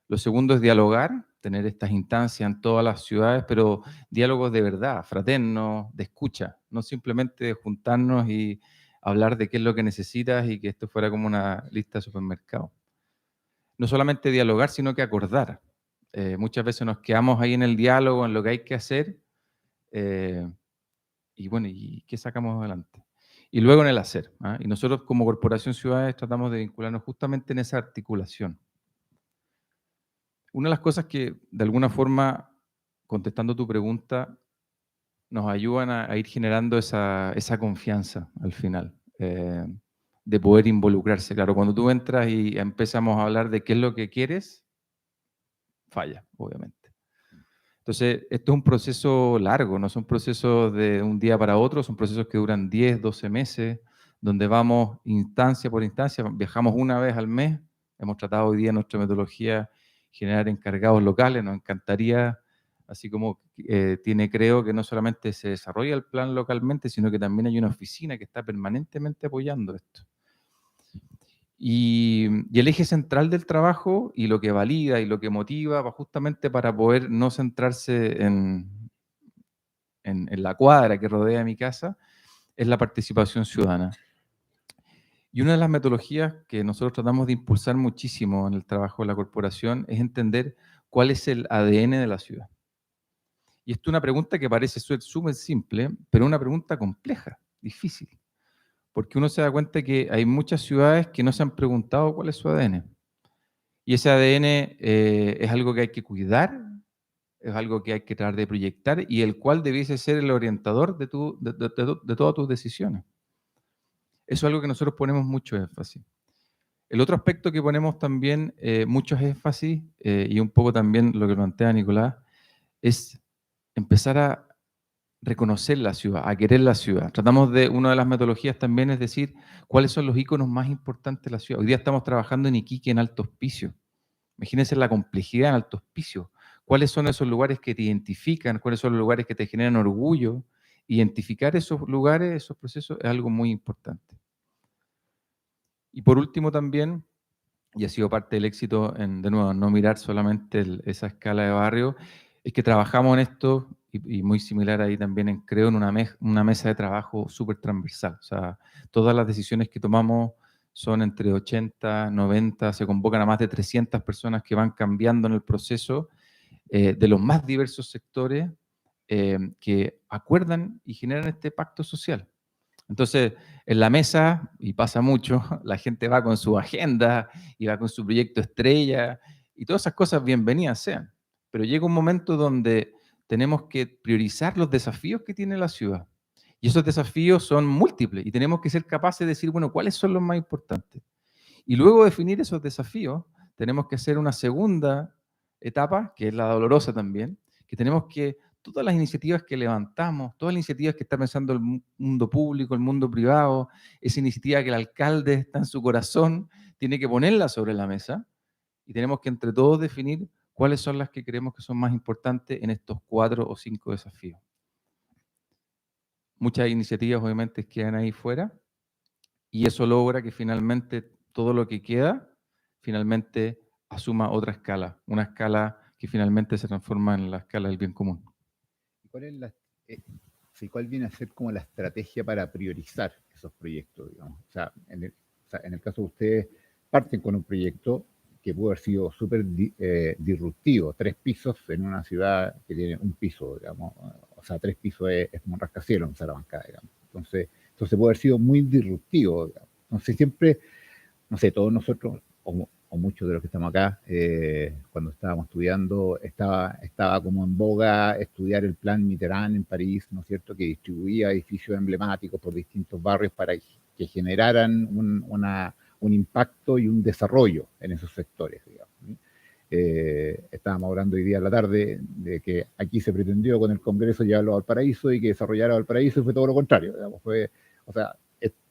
Lo segundo es dialogar, tener estas instancias en todas las ciudades, pero diálogos de verdad, fraternos, de escucha, no simplemente de juntarnos y hablar de qué es lo que necesitas y que esto fuera como una lista de supermercados. No solamente dialogar, sino que acordar. Muchas veces nos quedamos ahí en el diálogo, en lo que hay que hacer, y bueno, ¿y qué sacamos adelante? Y luego en el hacer. ¿Ah? Y nosotros como Corporación Ciudades tratamos de vincularnos justamente en esa articulación. Una de las cosas que, de alguna forma, contestando tu pregunta, nos ayudan a ir generando esa confianza al final, de poder involucrarse. Claro, cuando tú entras y empezamos a hablar de qué es lo que quieres, falla, obviamente. Entonces, esto es un proceso largo, no son procesos de un día para otro, son procesos que duran 10, 12 meses, donde vamos instancia por instancia, viajamos una vez al mes. Hemos tratado hoy día en nuestra metodología generar encargados locales, nos encantaría, así como tiene Creo, que no solamente se desarrolla el plan localmente, sino que también hay una oficina que está permanentemente apoyando esto. Y el eje central del trabajo y lo que valida y lo que motiva va justamente para poder no centrarse en la cuadra que rodea mi casa, es la participación ciudadana. Y una de las metodologías que nosotros tratamos de impulsar muchísimo en el trabajo de la corporación es entender cuál es el ADN de la ciudad. Y esto es una pregunta que parece súper simple, pero una pregunta compleja, difícil. Porque uno se da cuenta que hay muchas ciudades que no se han preguntado cuál es su ADN. Y ese ADN es algo que hay que cuidar, es algo que hay que tratar de proyectar y el cual debiese ser el orientador de todas tus decisiones. Eso es algo que nosotros ponemos mucho énfasis. El otro aspecto que ponemos también mucho énfasis, y un poco también lo que plantea Nicolás, es empezar a reconocer la ciudad, a querer la ciudad. Una de las metodologías también es decir, cuáles son los íconos más importantes de la ciudad. Hoy día estamos trabajando en Iquique, en Alto Hospicio. Imagínense la complejidad en Alto Hospicio. ¿Cuáles son esos lugares que te identifican? ¿Cuáles son los lugares que te generan orgullo? Identificar esos lugares, esos procesos, es algo muy importante. Y por último también, y ha sido parte del éxito, de nuevo, no mirar solamente esa escala de barrio, es que trabajamos en esto, y muy similar ahí también en Creo, en una mesa de trabajo súper transversal. O sea, todas las decisiones que tomamos son entre 80, 90, se convocan a más de 300 personas que van cambiando en el proceso, de los más diversos sectores, que acuerdan y generan este pacto social. Entonces, en la mesa, y pasa mucho, la gente va con su agenda y va con su proyecto estrella, y todas esas cosas bienvenidas sean. Pero llega un momento donde tenemos que priorizar los desafíos que tiene la ciudad. Y esos desafíos son múltiples, y tenemos que ser capaces de decir, bueno, ¿cuáles son los más importantes? Y luego de definir esos desafíos, tenemos que hacer una segunda etapa, que es la dolorosa también, que tenemos que todas las iniciativas que levantamos, todas las iniciativas que está pensando el mundo público, el mundo privado, esa iniciativa que el alcalde está en su corazón, tiene que ponerla sobre la mesa y tenemos que entre todos definir cuáles son las que creemos que son más importantes en estos 4 o 5 desafíos. Muchas iniciativas obviamente quedan ahí fuera y eso logra que finalmente todo lo que queda finalmente asuma otra escala, una escala que finalmente se transforma en la escala del bien común. ¿Cuál viene a ser como la estrategia para priorizar esos proyectos, digamos? O sea, en el caso de ustedes, parten con un proyecto que pudo haber sido súper disruptivo, 3 pisos en una ciudad que tiene un piso, digamos. O sea, 3 pisos es como un rascacielos en Salamanca, digamos. Entonces puede haber sido muy disruptivo, digamos. Entonces siempre, no sé, todos nosotros, o muchos de los que estamos acá, cuando estábamos estudiando, estaba como en boga estudiar el plan Mitterrand en París, ¿no es cierto?, que distribuía edificios emblemáticos por distintos barrios para que generaran un impacto y un desarrollo en esos sectores, digamos. Estábamos hablando hoy día en la tarde de que aquí se pretendió con el Congreso llevarlo a Valparaíso y que desarrollara Valparaíso, y fue todo lo contrario. Digamos,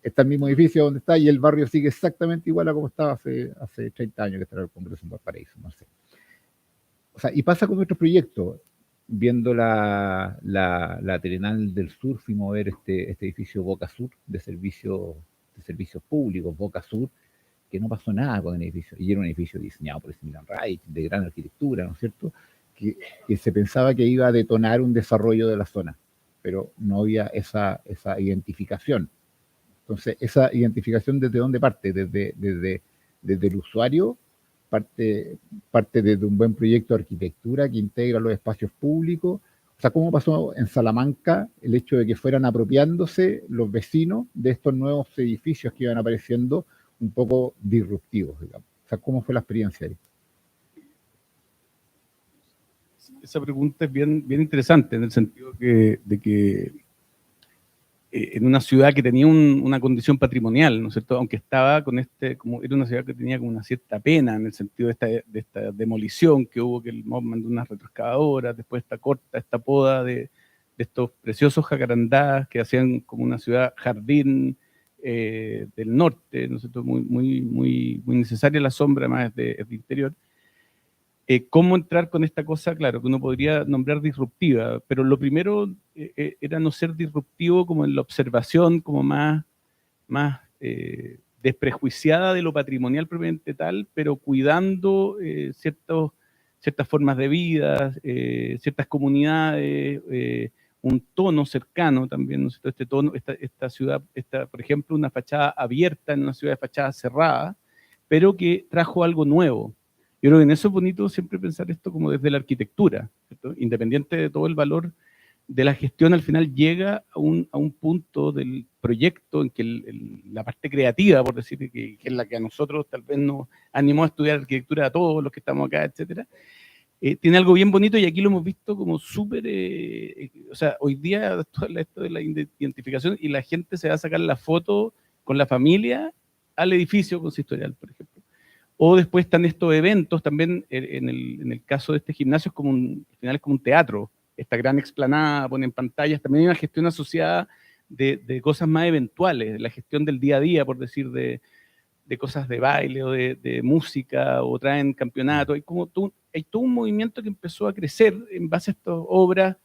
está el mismo edificio donde está y el barrio sigue exactamente igual a como estaba hace 30 años que estaba el Congreso en Valparaíso. No sé. O sea, y pasa con nuestros proyectos. Viendo la Trienal del Sur, fuimos a ver este edificio Boca Sur de servicios públicos, Boca Sur, que no pasó nada con el edificio, y era un edificio diseñado por Milan Reich, de gran arquitectura, ¿no es cierto?, que se pensaba que iba a detonar un desarrollo de la zona, pero no había esa identificación. Entonces, esa identificación, ¿desde dónde parte? Desde el usuario, parte desde un buen proyecto de arquitectura que integra los espacios públicos. O sea, ¿cómo pasó en Salamanca el hecho de que fueran apropiándose los vecinos de estos nuevos edificios que iban apareciendo un poco disruptivos, digamos? O sea, ¿cómo fue la experiencia ahí? Esa pregunta es bien interesante, en el sentido de que en una ciudad que tenía una condición patrimonial, ¿no es cierto? Aunque estaba con como era una ciudad que tenía como una cierta pena en el sentido de esta demolición que hubo, que el MOB mandó unas retroexcavadoras, después esta poda de estos preciosos jacarandás que hacían como una ciudad jardín del norte, ¿no es cierto? Muy necesaria la sombra, además de interior. ¿Cómo entrar con esta cosa? Claro, que uno podría nombrar disruptiva, pero lo primero era no ser disruptivo como en la observación, como más desprejuiciada de lo patrimonial propiamente tal, pero cuidando ciertas formas de vida, ciertas comunidades, un tono cercano también, ¿no es cierto? Este tono, esta ciudad, por ejemplo, una fachada abierta en una ciudad de fachada cerrada, pero que trajo algo nuevo. Yo creo que en eso es bonito siempre pensar esto como desde la arquitectura, ¿cierto? Independiente de todo el valor de la gestión, al final llega a un punto del proyecto en que la parte creativa, por decir, que es la que a nosotros tal vez nos animó a estudiar arquitectura a todos los que estamos acá, etcétera, tiene algo bien bonito, y aquí lo hemos visto como súper, o sea, hoy día esto de la identificación, y la gente se va a sacar la foto con la familia al edificio consistorial, por ejemplo. O después están estos eventos también, en el caso de este gimnasio, al final es como un teatro, esta gran explanada, ponen pantallas, también hay una gestión asociada de cosas más eventuales, de la gestión del día a día, por decir, de cosas de baile o de música, o traen campeonatos, hay todo un movimiento que empezó a crecer en base a estas obras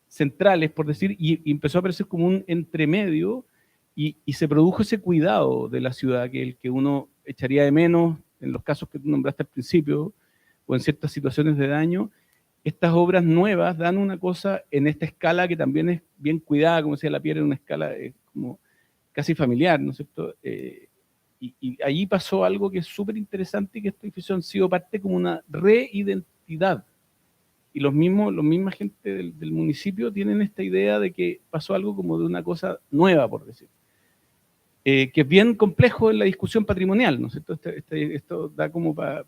centrales, por decir, y empezó a aparecer como un entremedio. Y se produjo ese cuidado de la ciudad, que el que uno echaría de menos en los casos que tú nombraste al principio, o en ciertas situaciones de daño. Estas obras nuevas dan una cosa en esta escala que también es bien cuidada, como decía la Pierre, en una escala como casi familiar, ¿no es cierto? Y allí pasó algo que es súper interesante, y que esta edificio han sido parte como una reidentidad. Y la misma gente del municipio tienen esta idea de que pasó algo como de una cosa nueva, por decir. Que es bien complejo en la discusión patrimonial, ¿no es cierto? Esto da como para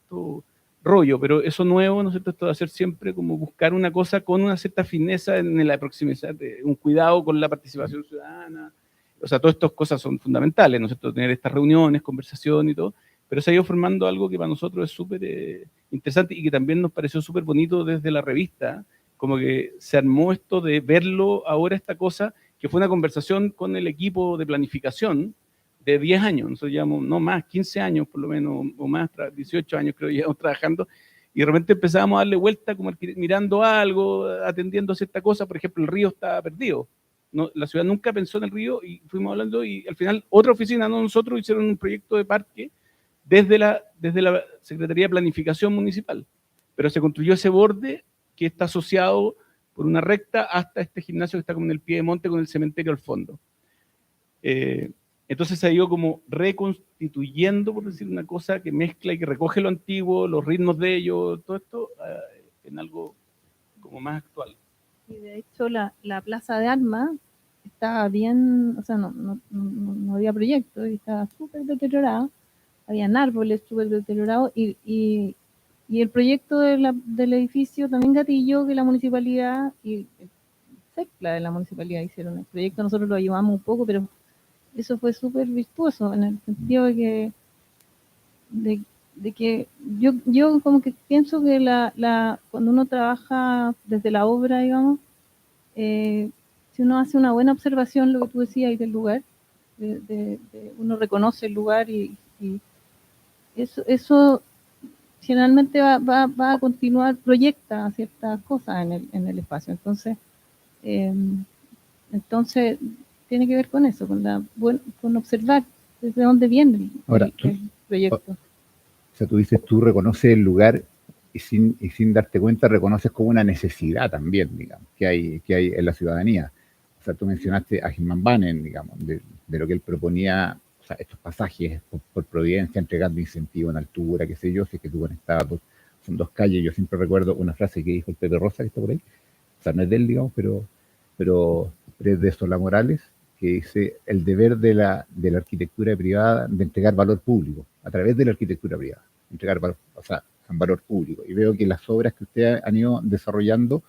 todo rollo, pero eso nuevo, ¿no es cierto? Esto de hacer siempre como buscar una cosa con una cierta fineza en la proximidad, un cuidado con la participación ciudadana. O sea, todas estas cosas son fundamentales, ¿no es cierto? Tener estas reuniones, conversación y todo, pero se ha ido formando algo que para nosotros es súper interesante, y que también nos pareció súper bonito desde la revista, como que se armó esto de verlo ahora, esta cosa, que fue una conversación con el equipo de planificación de 10 años, nosotros llevamos, no más, 15 años por lo menos, o más, 18 años creo que llevamos trabajando, y de repente empezábamos a darle vuelta, como mirando algo, atendiendo a cierta cosa. Por ejemplo, el río estaba perdido. No, la ciudad nunca pensó en el río, y fuimos hablando, y al final otra oficina, no nosotros, hicieron un proyecto de parque desde la Secretaría de Planificación Municipal, pero se construyó ese borde que está asociado por una recta hasta este gimnasio que está como en el pie de monte, con el cementerio al fondo. Entonces se ha ido como reconstituyendo, por decir, una cosa que mezcla y que recoge lo antiguo, los ritmos de ello, todo esto, en algo como más actual. Y de hecho la plaza de armas estaba bien, o sea, no había proyecto, y estaba súper deteriorada, habían árboles súper deteriorados, y el proyecto del edificio también gatilló que la municipalidad y el CECPLA de la municipalidad hicieron el proyecto. Nosotros lo ayudamos un poco, pero eso fue súper virtuoso, en el sentido de de que yo como que pienso que cuando uno trabaja desde la obra, digamos, si uno hace una buena observación, lo que tú decías ahí del lugar, uno reconoce el lugar y eso generalmente va a continuar, proyecta ciertas cosas en el espacio. Entonces tiene que ver con eso, con observar desde dónde viene Ahora, el proyecto. O sea, tú dices, tú reconoces el lugar y sin darte cuenta reconoces como una necesidad también, digamos, que hay en la ciudadanía. O sea, tú mencionaste a Hermann Bannen, digamos, de lo que él proponía, o sea, estos pasajes por Providencia, entregando incentivo en altura, qué sé yo, si es que tú conectabas son dos calles. Yo siempre recuerdo una frase que dijo el Pepe Rosa, que está por ahí, o sea, no es de él, digamos, pero es de Solá Morales, que dice el deber de la arquitectura privada de entregar valor público, a través de la arquitectura privada, entregar valor, o sea, valor público. Y veo que las obras que ustedes han ido desarrollando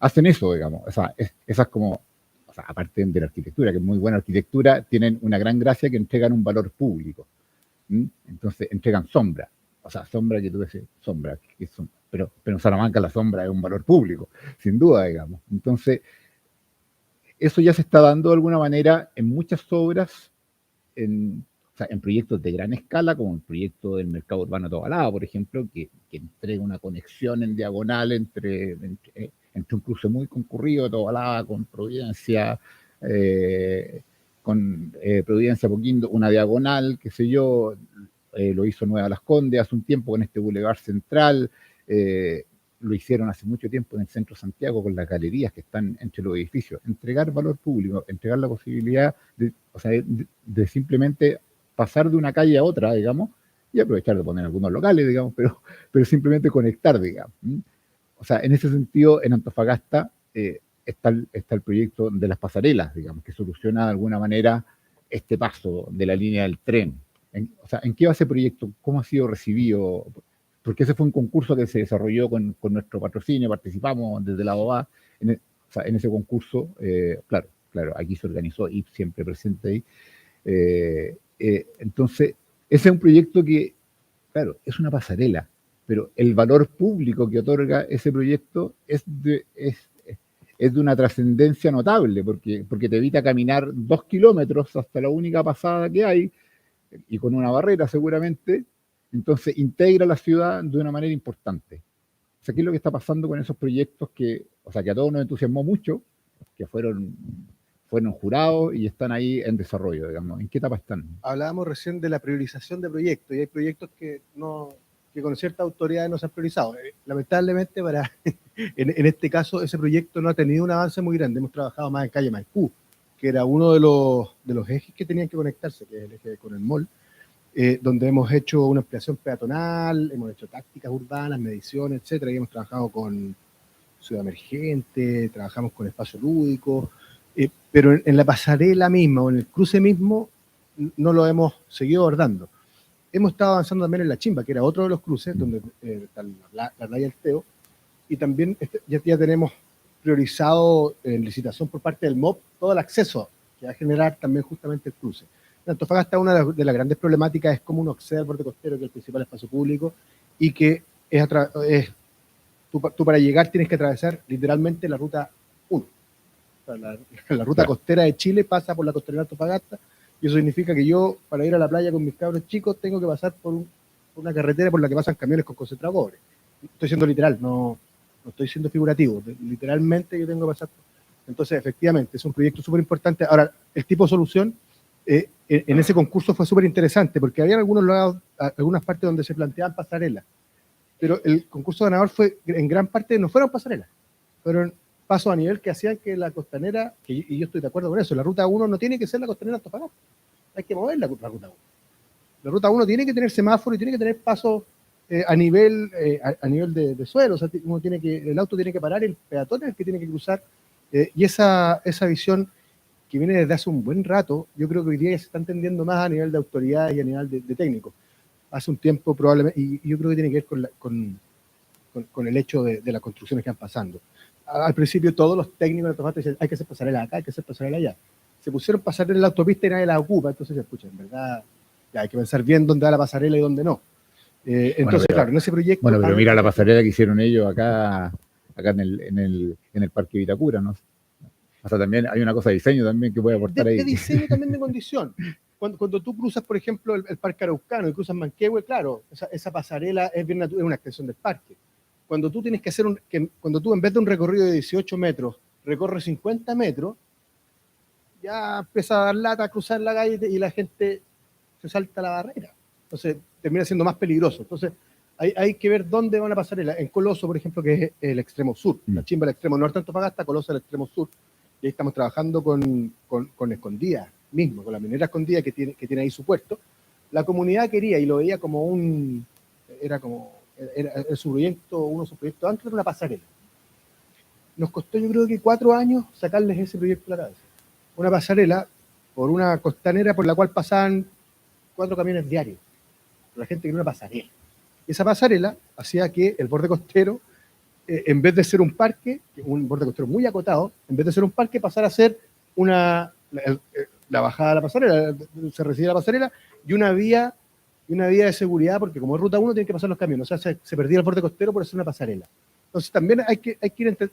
hacen eso, digamos, o sea, esas como, o sea, aparte de la arquitectura, que es muy buena arquitectura, tienen una gran gracia que entregan un valor público. Entonces, entregan sombra, o sea, sombra que tú dices, sombra, pero en Salamanca la sombra es un valor público, sin duda, digamos. Entonces, eso ya se está dando de alguna manera en muchas obras, o sea, en proyectos de gran escala, como el proyecto del Mercado Urbano Tobalaba, por ejemplo, que entrega una conexión en diagonal entre un cruce muy concurrido de Tobalaba con Providencia, Poquindo, una diagonal, qué sé yo, lo hizo Nueva Las Condes hace un tiempo con este Boulevard Central, lo hicieron hace mucho tiempo en el centro de Santiago con las galerías que están entre los edificios. Entregar valor público, entregar la posibilidad de simplemente pasar de una calle a otra, digamos, y aprovechar de poner algunos locales, digamos, pero simplemente conectar, digamos. O sea, en ese sentido, en Antofagasta está el proyecto de las pasarelas, digamos, que soluciona de alguna manera este paso de la línea del tren. O sea, ¿en qué va ese proyecto? ¿Cómo ha sido recibido? Porque ese fue un concurso que se desarrolló con nuestro patrocinio, participamos desde la OA en ese concurso, claro, aquí se organizó y siempre presente ahí. Entonces, ese es un proyecto que, claro, es una pasarela, pero el valor público que otorga ese proyecto es de una trascendencia notable, porque te evita caminar 2 kilómetros hasta la única pasada que hay, y con una barrera seguramente. Entonces integra la ciudad de una manera importante. O sea, ¿qué es lo que está pasando con esos proyectos que a todos nos entusiasmó mucho, que fueron jurados y están ahí en desarrollo, digamos? ¿En qué etapa están? Hablábamos recién de la priorización de proyectos, y hay proyectos que con cierta autoridad no se han priorizado. Lamentablemente, en este caso, ese proyecto no ha tenido un avance muy grande. Hemos trabajado más en calle Maipú, que era uno de los ejes que tenían que conectarse, que es el eje con el mall, donde hemos hecho una ampliación peatonal, hemos hecho tácticas urbanas, mediciones, etcétera, y hemos trabajado con Ciudad Emergente, trabajamos con espacio lúdico, pero en la pasarela misma o en el cruce mismo no lo hemos seguido abordando. Hemos estado avanzando también en La Chimba, que era otro de los cruces, donde está la playa del Teo, y también ya tenemos priorizado en licitación por parte del MOP todo el acceso que va a generar también justamente el cruce. En Antofagasta, una de las grandes problemáticas es cómo uno accede al borde costero, que es el principal espacio público, y que tú para llegar tienes que atravesar literalmente la ruta 1. O sea, la ruta costera de Chile pasa por la costanera de Antofagasta, y eso significa que yo, para ir a la playa con mis cabros chicos, tengo que pasar por una carretera por la que pasan camiones con concentradores. Estoy siendo literal, no estoy siendo figurativo. Literalmente yo tengo que pasar. Entonces, efectivamente, es un proyecto súper importante. Ahora, el tipo de solución en ese concurso fue súper interesante, porque había algunas partes donde se planteaban pasarelas, pero el concurso ganador en gran parte no fueron pasarelas, fueron pasos a nivel que hacían que la costanera, y yo estoy de acuerdo con eso, la ruta 1 no tiene que ser la costanera de Antofagasta, hay que mover la ruta 1. La ruta 1 tiene que tener semáforo y tiene que tener pasos a nivel de suelo, o sea, el auto tiene que parar, el peatón es el que tiene que cruzar, y esa visión que viene desde hace un buen rato, yo creo que hoy día ya se está entendiendo más a nivel de autoridades y a nivel de técnicos. Hace un tiempo probablemente, y yo creo que tiene que ver con el hecho de las construcciones que van pasando. Al principio todos los técnicos de Antofagasta decían, hay que hacer pasarela acá, hay que hacer pasarela allá. Se pusieron pasarela en la autopista y nadie la ocupa, entonces se escucha, en verdad, ya hay que pensar bien dónde va la pasarela y dónde no. Entonces, pero- claro, en ese proyecto... Bueno, pero mira la pasarela que hicieron ellos acá en el Parque Vitacura, ¿no? O sea, también hay una cosa de diseño también que puede aportar de ahí. diseño también de condición. Cuando tú cruzas, por ejemplo, el Parque Araucano y cruzas Manquehue, claro, esa pasarela es bien es una extensión del parque. Cuando tú tienes que hacer cuando tú en vez de un recorrido de 18 metros recorres 50 metros, ya empieza a dar lata a cruzar la calle y la gente se salta la barrera. Entonces termina siendo más peligroso. Entonces hay que ver dónde va una pasarela. En Coloso, por ejemplo, que es el extremo sur, la Chimba el extremo norte de Antofagasta, Coloso el extremo sur. Y ahí estamos trabajando con Escondida mismo, con la minera Escondida que tiene ahí su puerto. La comunidad quería y lo veía como era su proyecto, uno de sus proyectos antes, era una pasarela. Nos costó, yo creo que 4 años sacarles ese proyecto a la cabeza. Una pasarela por una costanera por la cual pasaban 4 camiones diarios. La gente quería una pasarela. Y esa pasarela hacía que el borde costero, en vez de ser un parque, un borde costero muy acotado, en vez de ser un parque, pasara a ser la bajada de la pasarela, se recibía la pasarela, y una vía de seguridad, porque como es ruta 1 tienen que pasar los camiones, o sea, se perdía el borde costero por hacer una pasarela. Entonces también hay que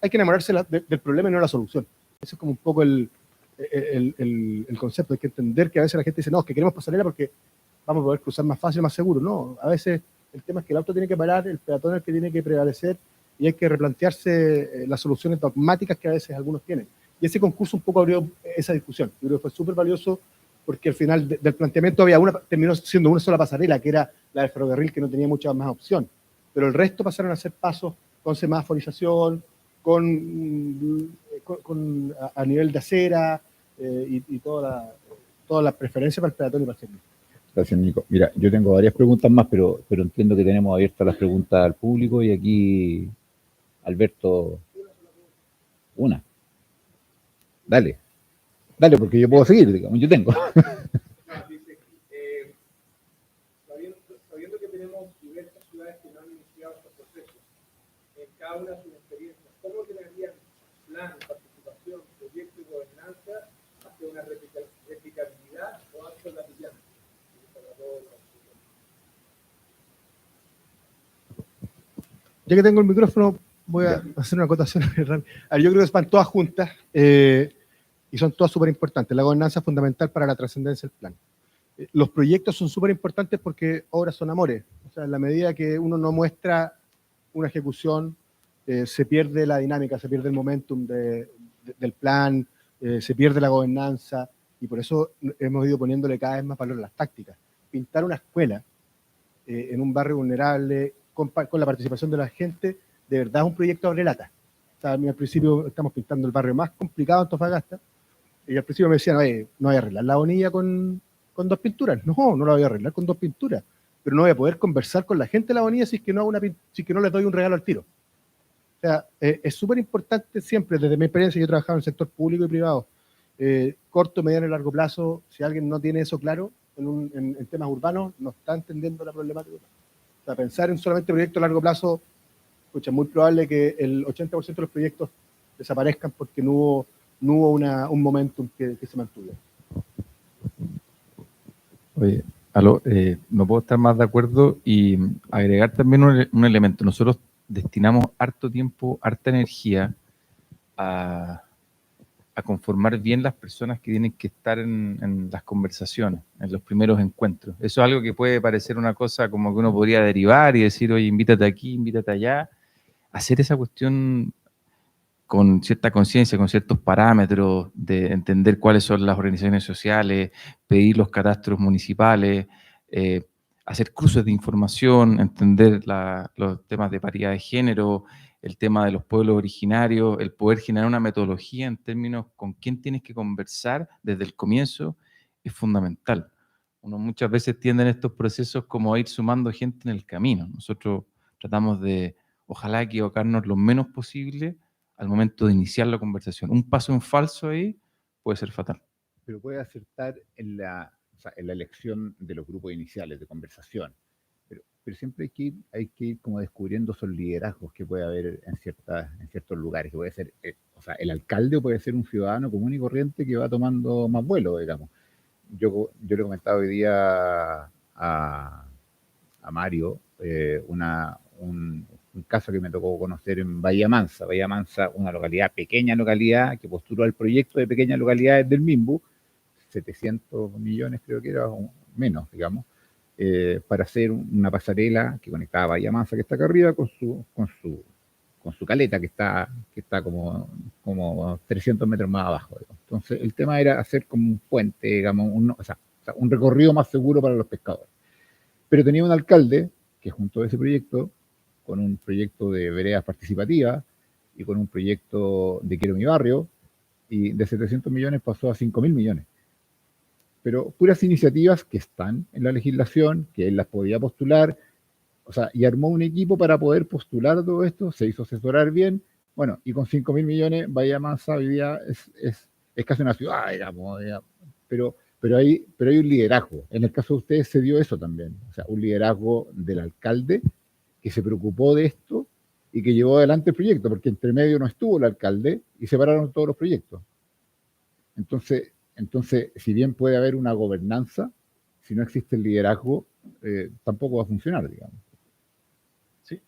enamorarse del problema y no de la solución. Eso es como un poco el concepto. Hay que entender que a veces la gente dice, no, es que queremos pasarela porque vamos a poder cruzar más fácil, más seguro. No, a veces el tema es que el auto tiene que parar, el peatón es el que tiene que prevalecer, y hay que replantearse las soluciones dogmáticas que a veces algunos tienen. Y ese concurso un poco abrió esa discusión. Yo creo que fue súper valioso porque al final del planteamiento terminó siendo una sola pasarela, que era la del ferrocarril, que no tenía mucha más opción. Pero el resto pasaron a hacer pasos con semaforización, a nivel de acera, y todas las preferencias para el peatón y para el ciclista. Gracias, Nico. Mira, yo tengo varias preguntas más, pero entiendo que tenemos abiertas las preguntas al público y aquí, Alberto, una. Dale, porque yo puedo seguir, digamos, yo tengo. Sabiendo que tenemos diversas ciudades que no han iniciado estos procesos, en cada una de sus experiencias, ¿cómo crearían plan, participación, proyecto y gobernanza hacia una replicabilidad o hacia la villana? Ya que tengo el micrófono, voy a hacer una acotación. Yo creo que van todas juntas y son todas súper importantes. La gobernanza es fundamental para la trascendencia del plan. Los proyectos son súper importantes porque obras son amores. O sea, en la medida que uno no muestra una ejecución, se pierde la dinámica, se pierde el momentum del plan, se pierde la gobernanza, y por eso hemos ido poniéndole cada vez más valor a las tácticas. Pintar una escuela en un barrio vulnerable, con la participación de la gente, de verdad es un proyecto abre lata. O sea, al principio estamos pintando el barrio más complicado de Antofagasta, y al principio me decían, oye, no voy a arreglar la bonilla con 2 pinturas. No la voy a arreglar con 2 pinturas, pero no voy a poder conversar con la gente de la bonilla si es que no les doy un regalo al tiro. O sea, es súper importante siempre, desde mi experiencia, yo he trabajado en el sector público y privado, corto, mediano y largo plazo. Si alguien no tiene eso claro en temas urbanos, no está entendiendo la problemática. O sea, pensar en solamente proyectos a largo plazo, es muy probable que el 80% de los proyectos desaparezcan porque no hubo un momentum que se mantuviera. Oye, aló, no puedo estar más de acuerdo y agregar también un elemento. Nosotros destinamos harto tiempo, harta energía a conformar bien las personas que tienen que estar en las conversaciones, en los primeros encuentros. Eso es algo que puede parecer una cosa como que uno podría derivar y decir, oye, invítate aquí, invítate allá. Hacer esa cuestión con cierta conciencia, con ciertos parámetros, de entender cuáles son las organizaciones sociales, pedir los catastros municipales, hacer cruces de información, entender los temas de paridad de género, el tema de los pueblos originarios, el poder generar una metodología en términos con quién tienes que conversar desde el comienzo, es fundamental. Uno muchas veces tiende en estos procesos como a ir sumando gente en el camino. Nosotros tratamos de, ojalá, equivocarnos lo menos posible al momento de iniciar la conversación. Un paso en falso ahí puede ser fatal. Pero puede acertar en la elección de los grupos iniciales de conversación. Pero siempre hay que ir como descubriendo esos liderazgos que puede haber en ciertos lugares, que puede ser, el alcalde, o puede ser un ciudadano común y corriente que va tomando más vuelo, digamos. Yo le he comentado hoy día a Mario un caso que me tocó conocer en Bahía Mansa. Bahía Mansa, una localidad, pequeña localidad, que postuló al proyecto de pequeñas localidades del MIMBU, 700 millones creo que era, o menos, digamos, para hacer una pasarela que conectaba Bahía Mansa, que está acá arriba, con su caleta, que está como 300 metros más abajo, digamos. Entonces, el tema era hacer como un puente, digamos, o sea, un recorrido más seguro para los pescadores. Pero tenía un alcalde que junto a ese proyecto, con un proyecto de veredas participativas y con un proyecto de Quiero mi barrio, y de 700 millones pasó a 5.000 millones. Pero puras iniciativas que están en la legislación, que él las podía postular, o sea, y armó un equipo para poder postular todo esto, se hizo asesorar bien, bueno, y con 5.000 millones, Bahía Mansa hoy día es casi una ciudad, digamos, pero hay un liderazgo. En el caso de ustedes se dio eso también, o sea, un liderazgo del alcalde que se preocupó de esto y que llevó adelante el proyecto, porque entre medio no estuvo el alcalde y se pararon todos los proyectos. Entonces, si bien puede haber una gobernanza, si no existe el liderazgo, tampoco va a funcionar, digamos. Sí,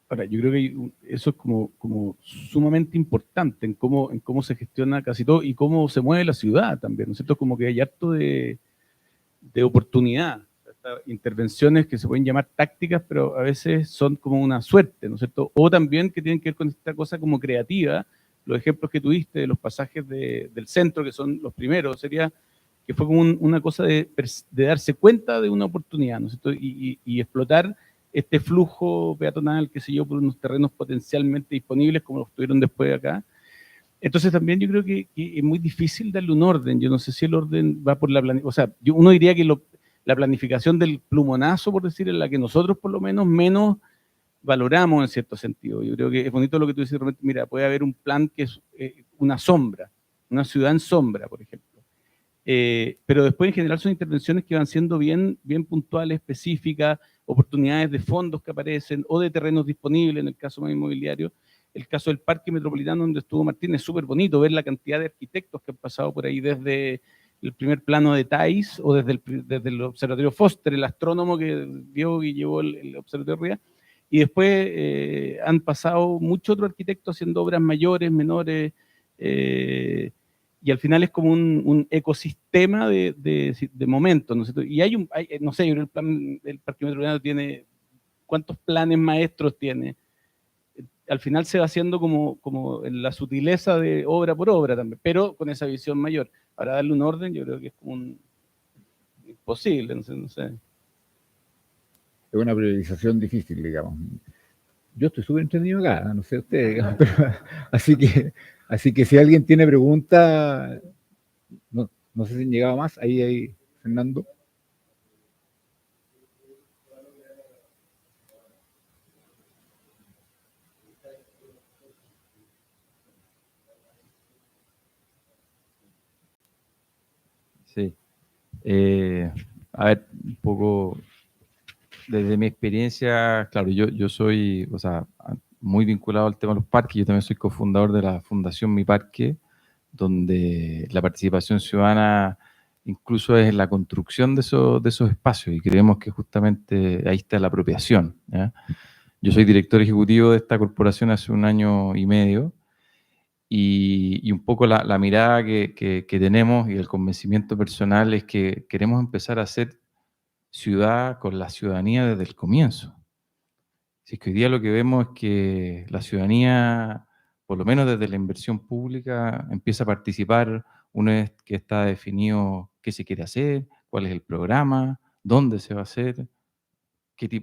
ahora, yo creo que eso es como sumamente importante en cómo se gestiona casi todo y cómo se mueve la ciudad también, ¿no es cierto? Como que hay harto de oportunidad, intervenciones que se pueden llamar tácticas, pero a veces son como una suerte, ¿no es cierto? O también que tienen que ver con esta cosa como creativa. Los ejemplos que tuviste de los pasajes del centro, que son los primeros, sería que fue como una cosa de darse cuenta de una oportunidad, ¿no es cierto? Y explotar este flujo peatonal, qué sé yo, por unos terrenos potencialmente disponibles, como los tuvieron después acá. Entonces también yo creo que es muy difícil darle un orden. Yo no sé si el orden va por la planificación. O sea, uno diría que la planificación del plumonazo, por decir, es la que nosotros por lo menos valoramos en cierto sentido. Yo creo que es bonito lo que tú dices, mira, puede haber un plan que es una sombra, una ciudad en sombra, por ejemplo. Pero después en general son intervenciones que van siendo bien puntuales, específicas, oportunidades de fondos que aparecen o de terrenos disponibles en el caso más inmobiliario. El caso del Parque Metropolitano donde estuvo Martín es súper bonito ver la cantidad de arquitectos que han pasado por ahí desde el primer plano de Thais o desde el observatorio Foster, el astrónomo que vio y llevó el observatorio arriba. Y después han pasado muchos otros arquitectos haciendo obras mayores, menores, y al final es como un ecosistema de momentos, ¿no es cierto? Y no sé, el Parque Metropolitano tiene, ¿cuántos planes maestros tiene? Al final se va haciendo como en la sutileza de obra por obra también, pero con esa visión mayor. Ahora darle un orden yo creo que es como imposible, no sé. Es una priorización difícil, digamos. Yo estoy súper entendido acá, no sé ustedes, digamos, pero, así que si alguien tiene preguntas, no sé si han llegado más, ahí, Fernando. Sí. A ver, un poco desde mi experiencia, claro, yo soy, o sea, muy vinculado al tema de los parques. Yo también soy cofundador de la Fundación Mi Parque, donde la participación ciudadana incluso es la construcción de esos espacios, y creemos que justamente ahí está la apropiación, ¿ya? Yo soy director ejecutivo de esta corporación hace 1 año y medio, y un poco la mirada que tenemos y el convencimiento personal es que queremos empezar a hacer ciudad con la ciudadanía desde el comienzo. Si es que hoy día lo que vemos es que la ciudadanía, por lo menos desde la inversión pública, empieza a participar una vez que está definido qué se quiere hacer, cuál es el programa, dónde se va a hacer,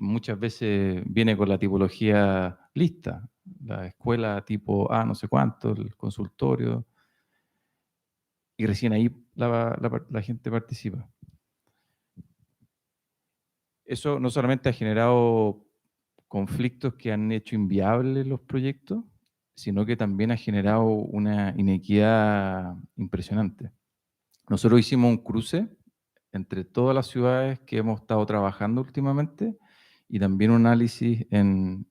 muchas veces viene con la tipología lista, la escuela tipo A no sé cuánto, el consultorio, y recién ahí la gente participa. Eso no solamente ha generado conflictos que han hecho inviables los proyectos, sino que también ha generado una inequidad impresionante. Nosotros hicimos un cruce entre todas las ciudades que hemos estado trabajando últimamente, y también un análisis en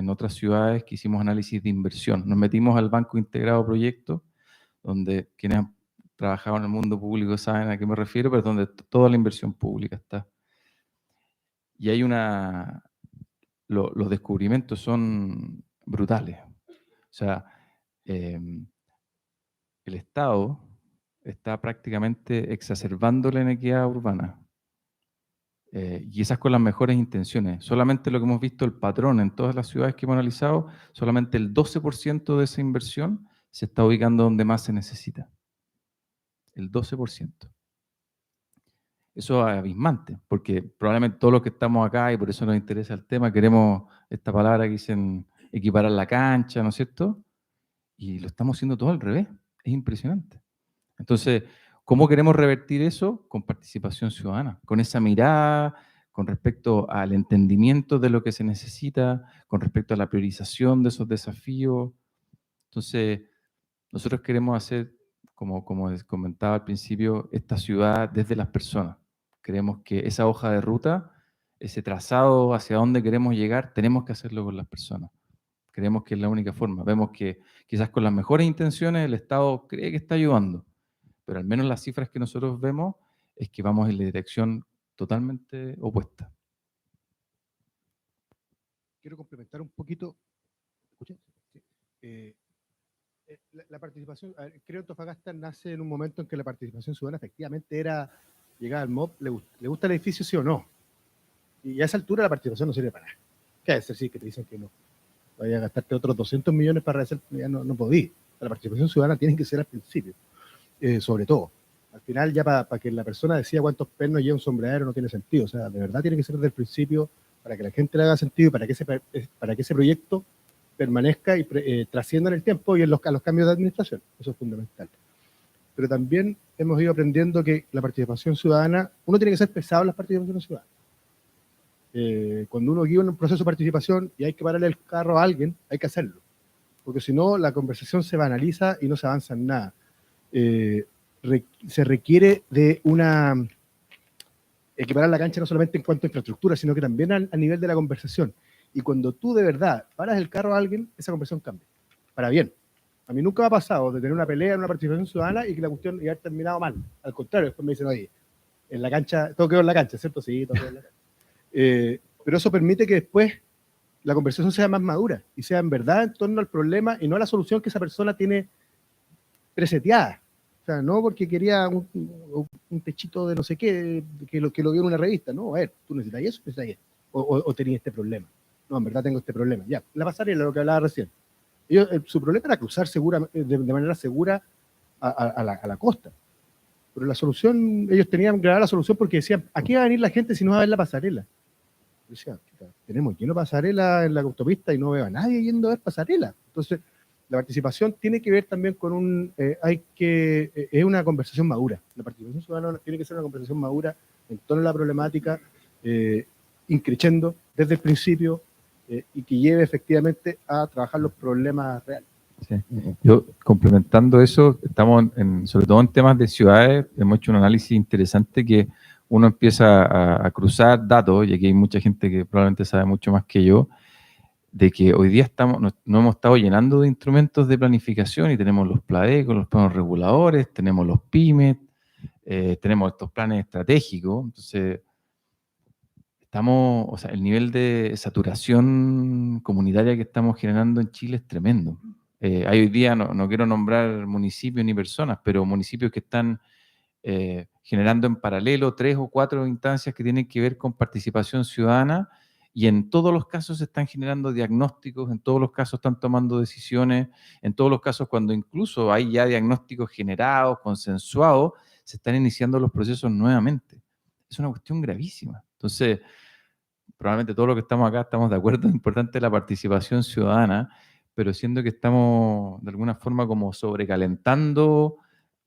otras ciudades que hicimos análisis de inversión. Nos metimos al Banco Integrado Proyectos, donde quienes han trabajado en el mundo público saben a qué me refiero, pero donde toda la inversión pública está. Y hay una los descubrimientos son brutales. O sea, el Estado está prácticamente exacerbando la inequidad urbana. Y esas con las mejores intenciones. Solamente lo que hemos visto, el patrón en todas las ciudades que hemos analizado, solamente el 12% de esa inversión se está ubicando donde más se necesita. El 12%. Eso es abismante, porque probablemente todos los que estamos acá, y por eso nos interesa el tema, queremos esta palabra que dicen equiparar la cancha, ¿no es cierto? Y lo estamos haciendo todo al revés. Es impresionante. Entonces, ¿cómo queremos revertir eso? Con participación ciudadana, con esa mirada, con respecto al entendimiento de lo que se necesita, con respecto a la priorización de esos desafíos. Entonces, nosotros queremos hacer, como les comentaba al principio, esta ciudad desde las personas. Creemos que esa hoja de ruta, ese trazado hacia dónde queremos llegar, tenemos que hacerlo con las personas. Creemos que es la única forma. Vemos que quizás con las mejores intenciones el Estado cree que está ayudando, pero al menos las cifras que nosotros vemos es que vamos en la dirección totalmente opuesta. Quiero complementar un poquito. ¿Escuchan? Sí. La participación, creo que Antofagasta nace en un momento en que la participación ciudadana efectivamente era llegar al MOB, le gusta el edificio sí o no. Y a esa altura la participación no sirve para nada. ¿Qué es decir? Que te dicen que no. Vaya a gastarte otros 200 millones para hacer, ya no podí. La participación ciudadana tiene que ser al principio, sobre todo. Al final ya para que la persona decida cuántos pernos lleva un sombrero no tiene sentido. O sea, de verdad tiene que ser desde el principio para que la gente le haga sentido y para que ese proyecto permanezca y trascienda en el tiempo y a los cambios de administración. Eso es fundamental. Pero también hemos ido aprendiendo que la participación ciudadana, uno tiene que ser pesado en las participaciones ciudadanas. Cuando uno guía un proceso de participación y hay que pararle el carro a alguien, hay que hacerlo. Porque si no, la conversación se banaliza y no se avanza en nada. Se requiere de equiparar la cancha no solamente en cuanto a infraestructura, sino que también a nivel de la conversación. Y cuando tú de verdad paras el carro a alguien, esa conversación cambia. Para bien. A mí nunca me ha pasado de tener una pelea en una participación ciudadana y que la cuestión haya terminado mal. Al contrario, después me dicen, oye, en la cancha, todo quedó en la cancha, ¿cierto? Sí, todo quedó en la cancha. Pero eso permite que después la conversación sea más madura y sea en verdad en torno al problema y no a la solución que esa persona tiene preseteada. O sea, no porque quería un techito de no sé qué, que lo vio en una revista. No, a ver, tú necesitas eso, necesitas eso. O tenías este problema. No, en verdad tengo este problema. Ya, la pasarela, lo que hablaba recién. Su problema era cruzar de manera segura a la costa. Pero la solución, ellos tenían grabada la solución porque decían, ¿a qué va a venir la gente si no va a ver la pasarela? Yo decía, tenemos lleno de pasarela en la autopista y no veo a nadie yendo a ver pasarela. Entonces, la participación tiene que ver también con es una conversación madura. La participación ciudadana tiene que ser una conversación madura en torno a la problemática, increciendo desde el principio y que lleve efectivamente a trabajar los problemas reales. Sí. Yo, complementando eso, estamos sobre todo en temas de ciudades, hemos hecho un análisis interesante que uno empieza a cruzar datos, y aquí hay mucha gente que probablemente sabe mucho más que yo, de que hoy día nos hemos estado llenando de instrumentos de planificación y tenemos los PLADECO, los planos reguladores, tenemos los PYME, tenemos estos planes estratégicos. Entonces, o sea, el nivel de saturación comunitaria que estamos generando en Chile es tremendo. Hay hoy día, no quiero nombrar municipios ni personas, pero municipios que están generando en paralelo 3 o 4 instancias que tienen que ver con participación ciudadana, y en todos los casos se están generando diagnósticos, en todos los casos están tomando decisiones, en todos los casos cuando incluso hay ya diagnósticos generados, consensuados, se están iniciando los procesos nuevamente. Es una cuestión gravísima. Entonces, probablemente todos los que estamos acá estamos de acuerdo, es importante la participación ciudadana, pero siento que estamos de alguna forma como sobrecalentando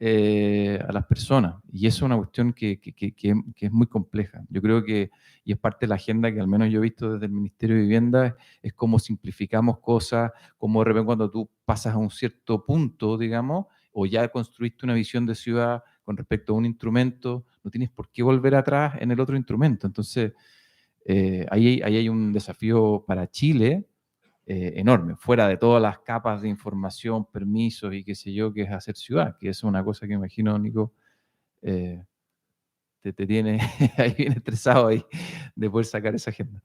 a las personas, y eso es una cuestión que es muy compleja. Yo creo que, y es parte de la agenda que al menos yo he visto desde el Ministerio de Vivienda, es cómo simplificamos cosas, cómo de repente cuando tú pasas a un cierto punto, digamos, o ya construiste una visión de ciudad con respecto a un instrumento, no tienes por qué volver atrás en el otro instrumento. Entonces, ahí hay un desafío para Chile enorme, fuera de todas las capas de información, permisos y qué sé yo, que es hacer ciudad, que es una cosa que imagino, Nico, te tiene ahí bien estresado ahí de poder sacar esa agenda.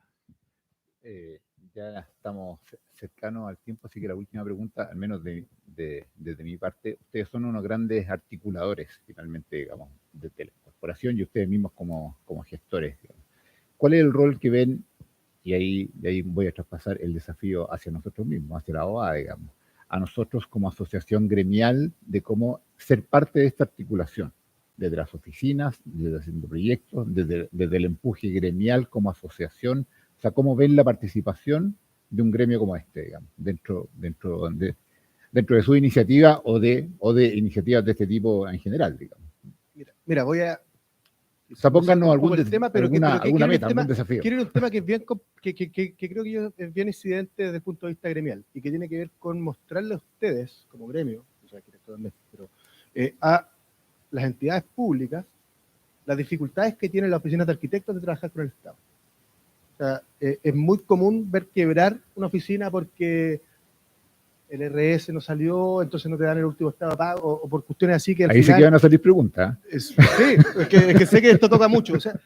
ya estamos cercanos al tiempo, así que la última pregunta, al menos desde mi parte, ustedes son unos grandes articuladores, finalmente, digamos, desde la corporación y ustedes mismos como gestores, digamos. ¿Cuál es el rol que ven? Y ahí voy a traspasar el desafío hacia nosotros mismos, hacia la OA, digamos, a nosotros como asociación gremial, de cómo ser parte de esta articulación, desde las oficinas, desde haciendo proyectos, desde el empuje gremial como asociación. O sea, cómo ven la participación de un gremio como este, digamos, dentro de su iniciativa o de iniciativas de este tipo en general, digamos. Mira, voy a... O sea, pónganos un poco el tema, pero alguna quiero ir meta, al tema- algún desafío. quiero ir a un tema que es bien, que creo que es bien incidente desde el punto de vista gremial y que tiene que ver con mostrarle a ustedes, como gremio, o sea, pero, a las entidades públicas las dificultades que tienen las oficinas de arquitectos de trabajar con el Estado. O sea, es muy común ver quebrar una oficina porque el RS no salió, entonces no te dan el último estado de pago, o por cuestiones así que al Ahí final... se van a salir preguntas. Sí, es que sé que esto toca mucho, o sea,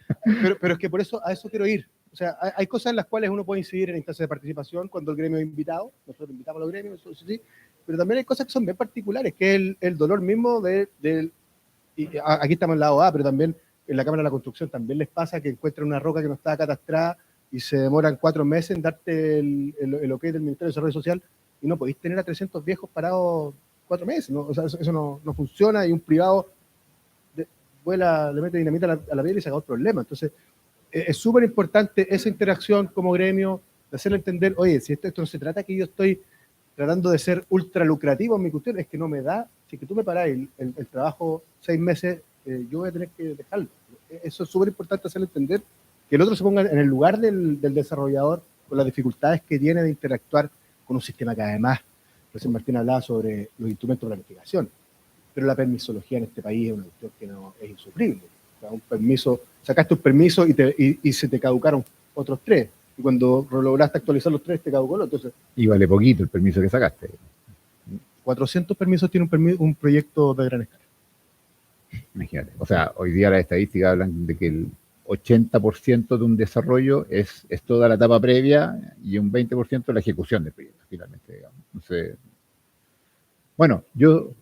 pero es que por eso a eso quiero ir. O sea, hay cosas en las cuales uno puede incidir en instancias de participación cuando el gremio es invitado, nosotros invitamos a los gremios, eso sí, pero también hay cosas que son bien particulares, que es el dolor mismo aquí estamos en la OA, pero también en la Cámara de la Construcción también les pasa que encuentran una roca que no está catastrada y se demoran 4 meses en darte el ok del Ministerio de Desarrollo Social y no podéis tener a 300 viejos parados 4 meses, ¿no? O sea, eso no funciona y un privado le mete dinamita a la piel y se acabó el problema. Entonces, es súper importante esa interacción como gremio, de hacerle entender, oye, si esto no se trata que yo estoy tratando de ser ultra lucrativo en mi cuestión, es que no me da, si que tú me parás el trabajo 6 meses, yo voy a tener que dejarlo. Eso es súper importante hacerle entender, que el otro se ponga en el lugar del desarrollador con las dificultades que tiene de interactuar con un sistema que además, recién Martín hablaba sobre los instrumentos de planificación, pero la permisología en este país es una cuestión que no es insufrible. O sea, un permiso, sacaste un permiso y se te caducaron otros 3, y cuando lograste actualizar los 3 te caducó el otro. Entonces, Y vale poquito el permiso que sacaste. 400 permisos tiene un proyecto de gran escala. Imagínate. O sea, hoy día las estadísticas hablan de que el 80% de un desarrollo es toda la etapa previa y un 20% la ejecución del proyecto, finalmente, digamos. Entonces, bueno, yo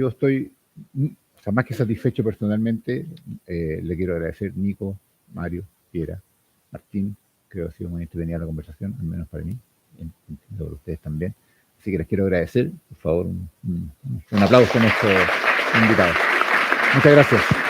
estoy, o sea, más que satisfecho personalmente. Le quiero agradecer Nico, Mario, Piera, Martín. Creo que ha sido muy entretenida la conversación, al menos para mí, entiendo para ustedes también. Así que les quiero agradecer. Por favor, un aplauso a nuestros invitados. Muchas gracias.